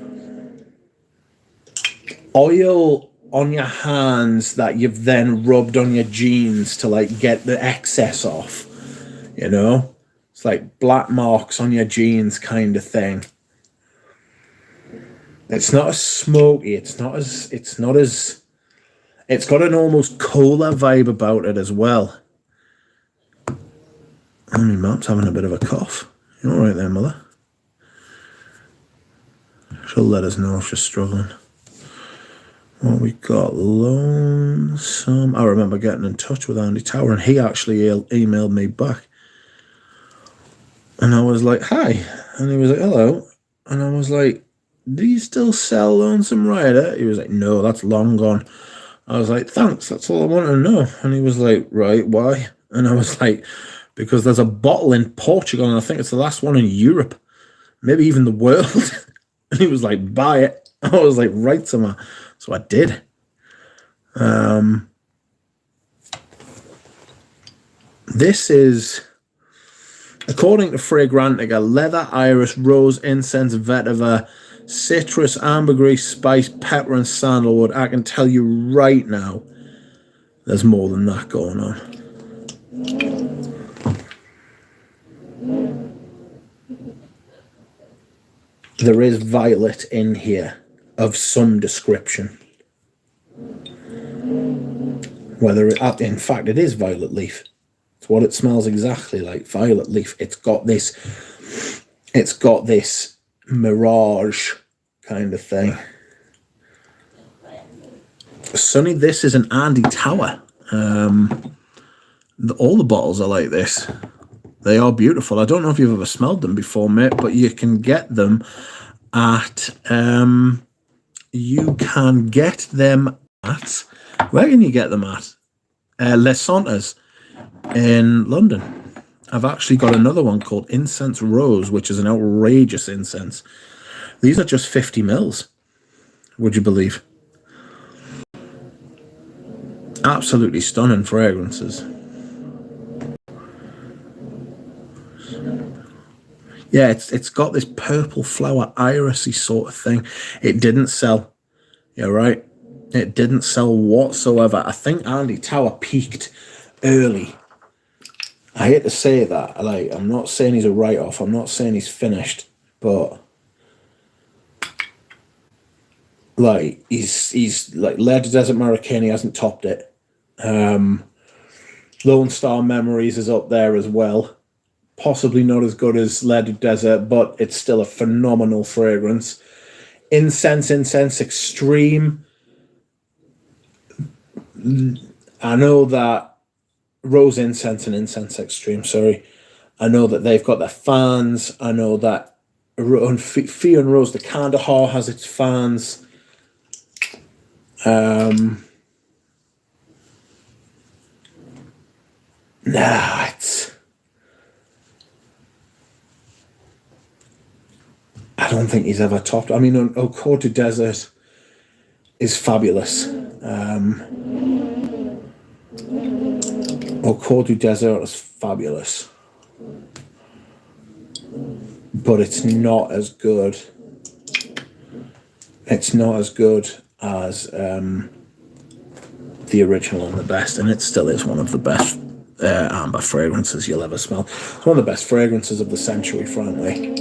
oil on your hands that you've then rubbed on your jeans to like get the excess off. You know? It's like black marks on your jeans kind of thing. It's not as smoky. It's got an almost cola vibe about it as well. And my mum's having a bit of a cough. You all right there, mother? She'll let us know if she's struggling. What we got? Lonesome. I remember getting in touch with Andy Tower, and he actually emailed me back. And I was like, hi. And he was like, hello. And I was like, do you still sell Lonesome Rider? He was like, no, that's long gone. I was like, thanks, that's all I want to know. And he was like, right, why? And I was like, because there's a bottle in Portugal, and I think it's the last one in Europe, maybe even the world. And he was like, buy it. I was like, right, Summer. So I did. This is, according to Fragrantica, leather, iris, rose, incense, vetiver, citrus, ambergris, spice, pepper, and sandalwood. I can tell you right now, there's more than that going on. There is violet in here of some description. In fact, it is violet leaf. It's what it smells exactly like, violet leaf. It's got this it's got this mirage kind of thing. Sonny, this is an Andy Tower. All the bottles are like this. They are beautiful. I don't know if you've ever smelled them before, mate, but you can get them at... where can you get them at? Les Santas in London. I've actually got another one called Incense Rose, which is an outrageous incense. These are just 50 mils, would you believe? Absolutely stunning fragrances. Yeah, it's got this purple flower irisy sort of thing. It didn't sell. You're right. It didn't sell whatsoever. I think Andy Tower peaked early. I hate to say that. Like, I'm not saying he's a write-off. I'm not saying he's finished. But like, he's like Led Desert Marrakeña hasn't topped it. Lone Star Memories is up there as well. Possibly not as good as Led Desert, but it's still a phenomenal fragrance. Incense Extreme. I know that Rose Incense and Incense Extreme, sorry. I know that they've got their fans. I know that Fia and Rose de Kandahar has its fans. I don't think he's ever topped. I mean, Au Cours du Desert is fabulous. Au Cours du Desert is fabulous. But it's not as good. It's not as good as the original and the best, and it still is one of the best amber fragrances you'll ever smell. It's one of the best fragrances of the century, frankly.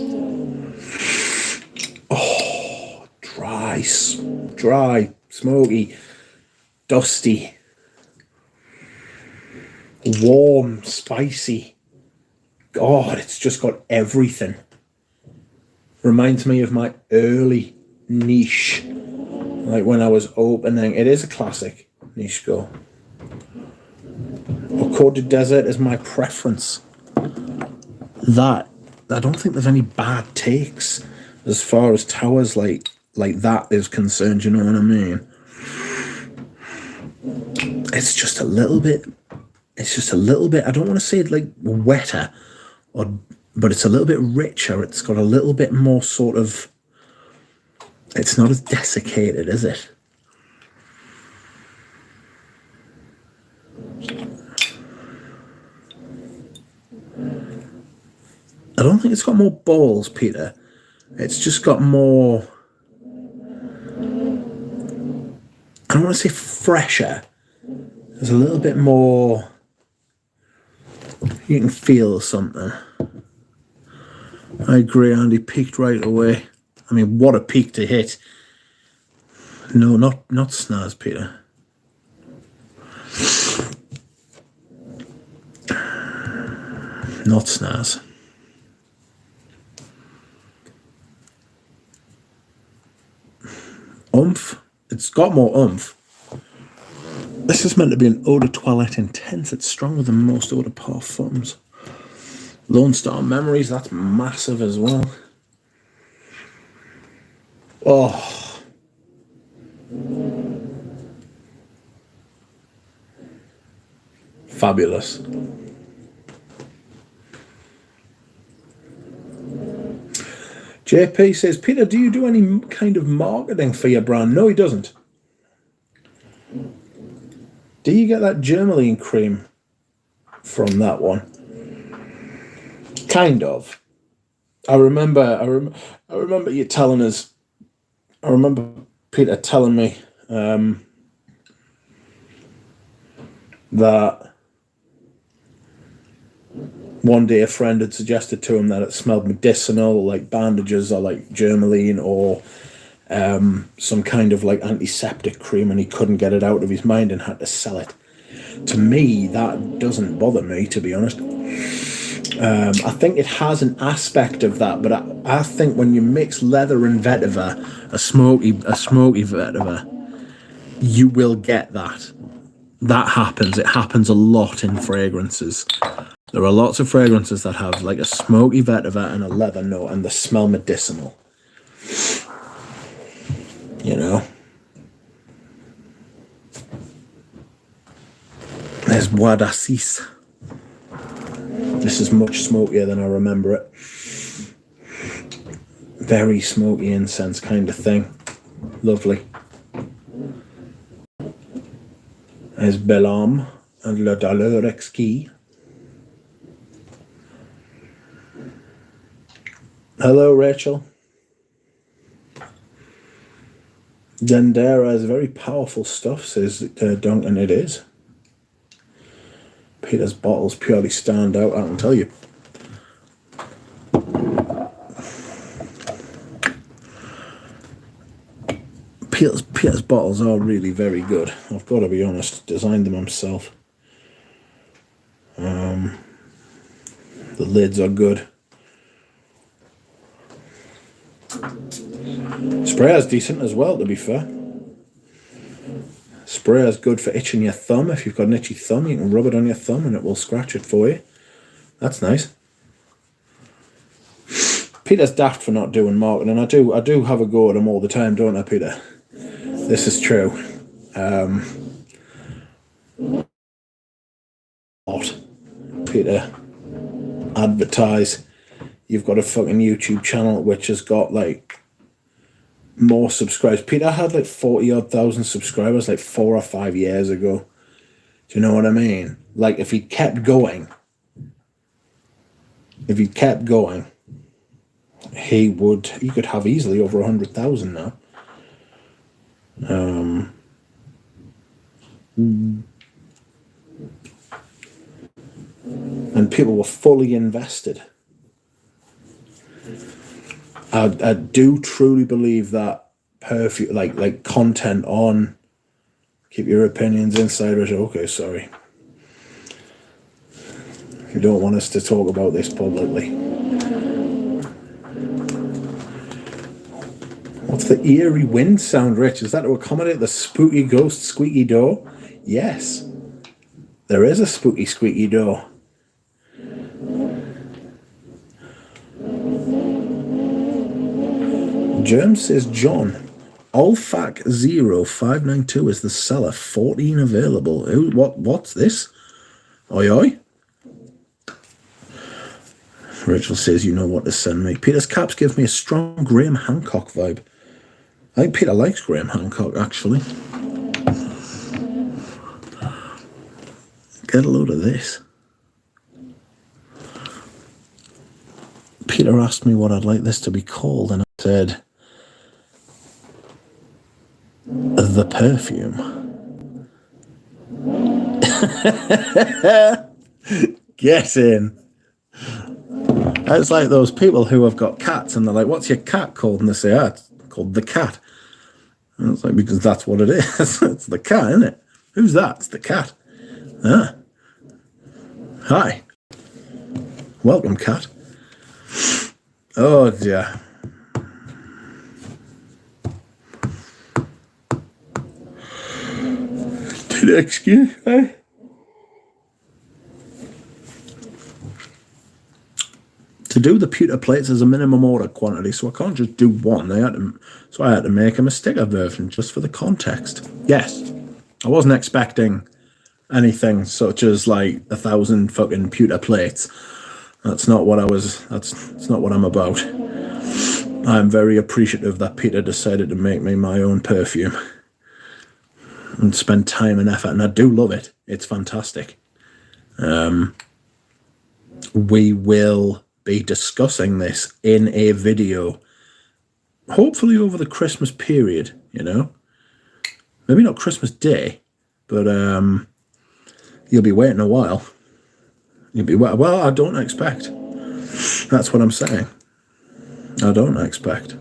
Oh, dry, smoky, dusty, warm, spicy. God, it's just got everything. Reminds me of my early niche, like when I was opening. It is a classic niche go. Au Cours du Desert is my preference. That, I don't think there's any bad takes as far as towers like that is concerned, you know what I mean? It's just a little bit, I don't want to say like wetter, but it's a little bit richer. It's got a little bit more sort of, it's not as desiccated, is it? I don't think it's got more balls, Peter. It's just got more, I don't want to say fresher. There's a little bit more, you can feel something. I agree, Andy, peaked right away. I mean, what a peak to hit. No, not Snaz, Peter. Not Snaz. Oomph. It's got more oomph. This is meant to be an eau de toilette intense. It's stronger than most eau de parfums. Lone Star Memories, that's massive as well. Oh. Fabulous. JP says, Peter, do you do any kind of marketing for your brand? No, he doesn't. Do you get that Germaline cream from that one? Kind of. I remember you telling us, I remember Peter telling me that one day a friend had suggested to him that it smelled medicinal, like bandages or like Germaline or some kind of like antiseptic cream, and he couldn't get it out of his mind and had to sell it. To me, that doesn't bother me, to be honest. I think it has an aspect of that, but I think when you mix leather and vetiver, a smoky vetiver, you will get that. That happens. It happens a lot in fragrances. There are lots of fragrances that have like a smoky vetiver and a leather note, and they smell medicinal. You know? There's Bois d'Assis. This is much smokier than I remember it. Very smoky incense kind of thing. Lovely. There's Bel-Homme and Le Douleur Exquis. Hello, Rachel. Dendera is very powerful stuff, says Duncan. It is. Peter's bottles purely stand out, I can tell you. Peter's bottles are really very good. I've got to be honest. Designed them himself. The lids are good. Sprayer's decent as well, to be fair. Sprayer's good for itching your thumb. If you've got an itchy thumb, you can rub it on your thumb and it will scratch it for you. That's nice. Peter's daft for not doing marketing. I do have a go at him all the time, don't I, Peter? This is true. Peter, advertise. You've got a fucking YouTube channel which has got like more subscribers. Peter had like 40-odd thousand subscribers like 4 or 5 years ago. Do you know what I mean? Like if he kept going, he could have easily over 100,000 now. And people were fully invested. I do truly believe that perfume, like content on, keep your opinions inside. Okay, sorry. You don't want us to talk about this publicly. What's the eerie wind sound, Rich? Is that to accommodate the spooky ghost squeaky door? Yes. There is a spooky squeaky door. Germ says John. Olfac 0592 is the seller. 14 available. What's this? Oi oi. Rachel says you know what to send me. Peter's caps give me a strong Graham Hancock vibe. I think Peter likes Graham Hancock, actually. Get a load of this. Peter asked me what I'd like this to be called, and I said, the perfume. Get in. It's like those people who have got cats and they're like, what's your cat called? And they say, it's called the cat. And it's like, because that's what it is. It's the cat, isn't it? Who's that? It's the cat. Ah. Hi. Welcome, cat. Oh, dear. Excuse me. To do the pewter plates as a minimum order quantity, so I can't just do one. I had to make them a sticker version just for the context. Yes, I wasn't expecting anything such as like 1,000 fucking pewter plates. That's not what that's not what I'm about. I'm very appreciative that Peter decided to make me my own perfume and spend time and effort, and I do love it. It's fantastic. We will be discussing this in a video, hopefully over the Christmas period, you know. Maybe not Christmas Day, but you'll be waiting a while. Well, I don't expect. That's what I'm saying. I don't expect.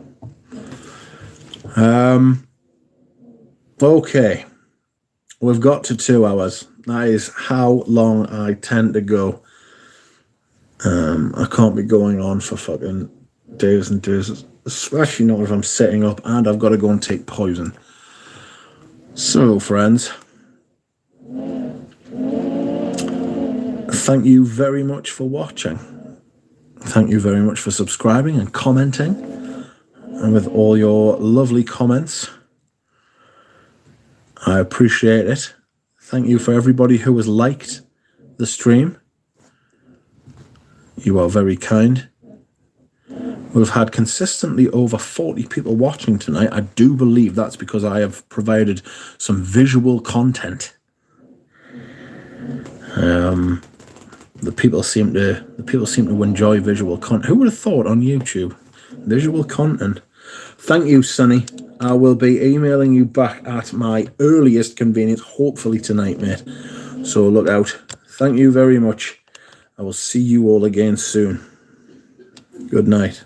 Okay. We've got to 2 hours. That is how long I tend to go. I can't be going on for fucking days and days, especially not if I'm sitting up and I've got to go and take poison. So, friends, thank you very much for watching. Thank you very much for subscribing and commenting, and with all your lovely comments. I appreciate it. Thank you for everybody who has liked the stream. You are very kind. We've had consistently over 40 people watching tonight. I do believe that's because I have provided some visual content. The people seem to enjoy visual content. Who would have thought on YouTube? Visual content. Thank you, Sonny. I will be emailing you back at my earliest convenience, hopefully tonight, mate. So look out. Thank you very much. I will see you all again soon. Good night.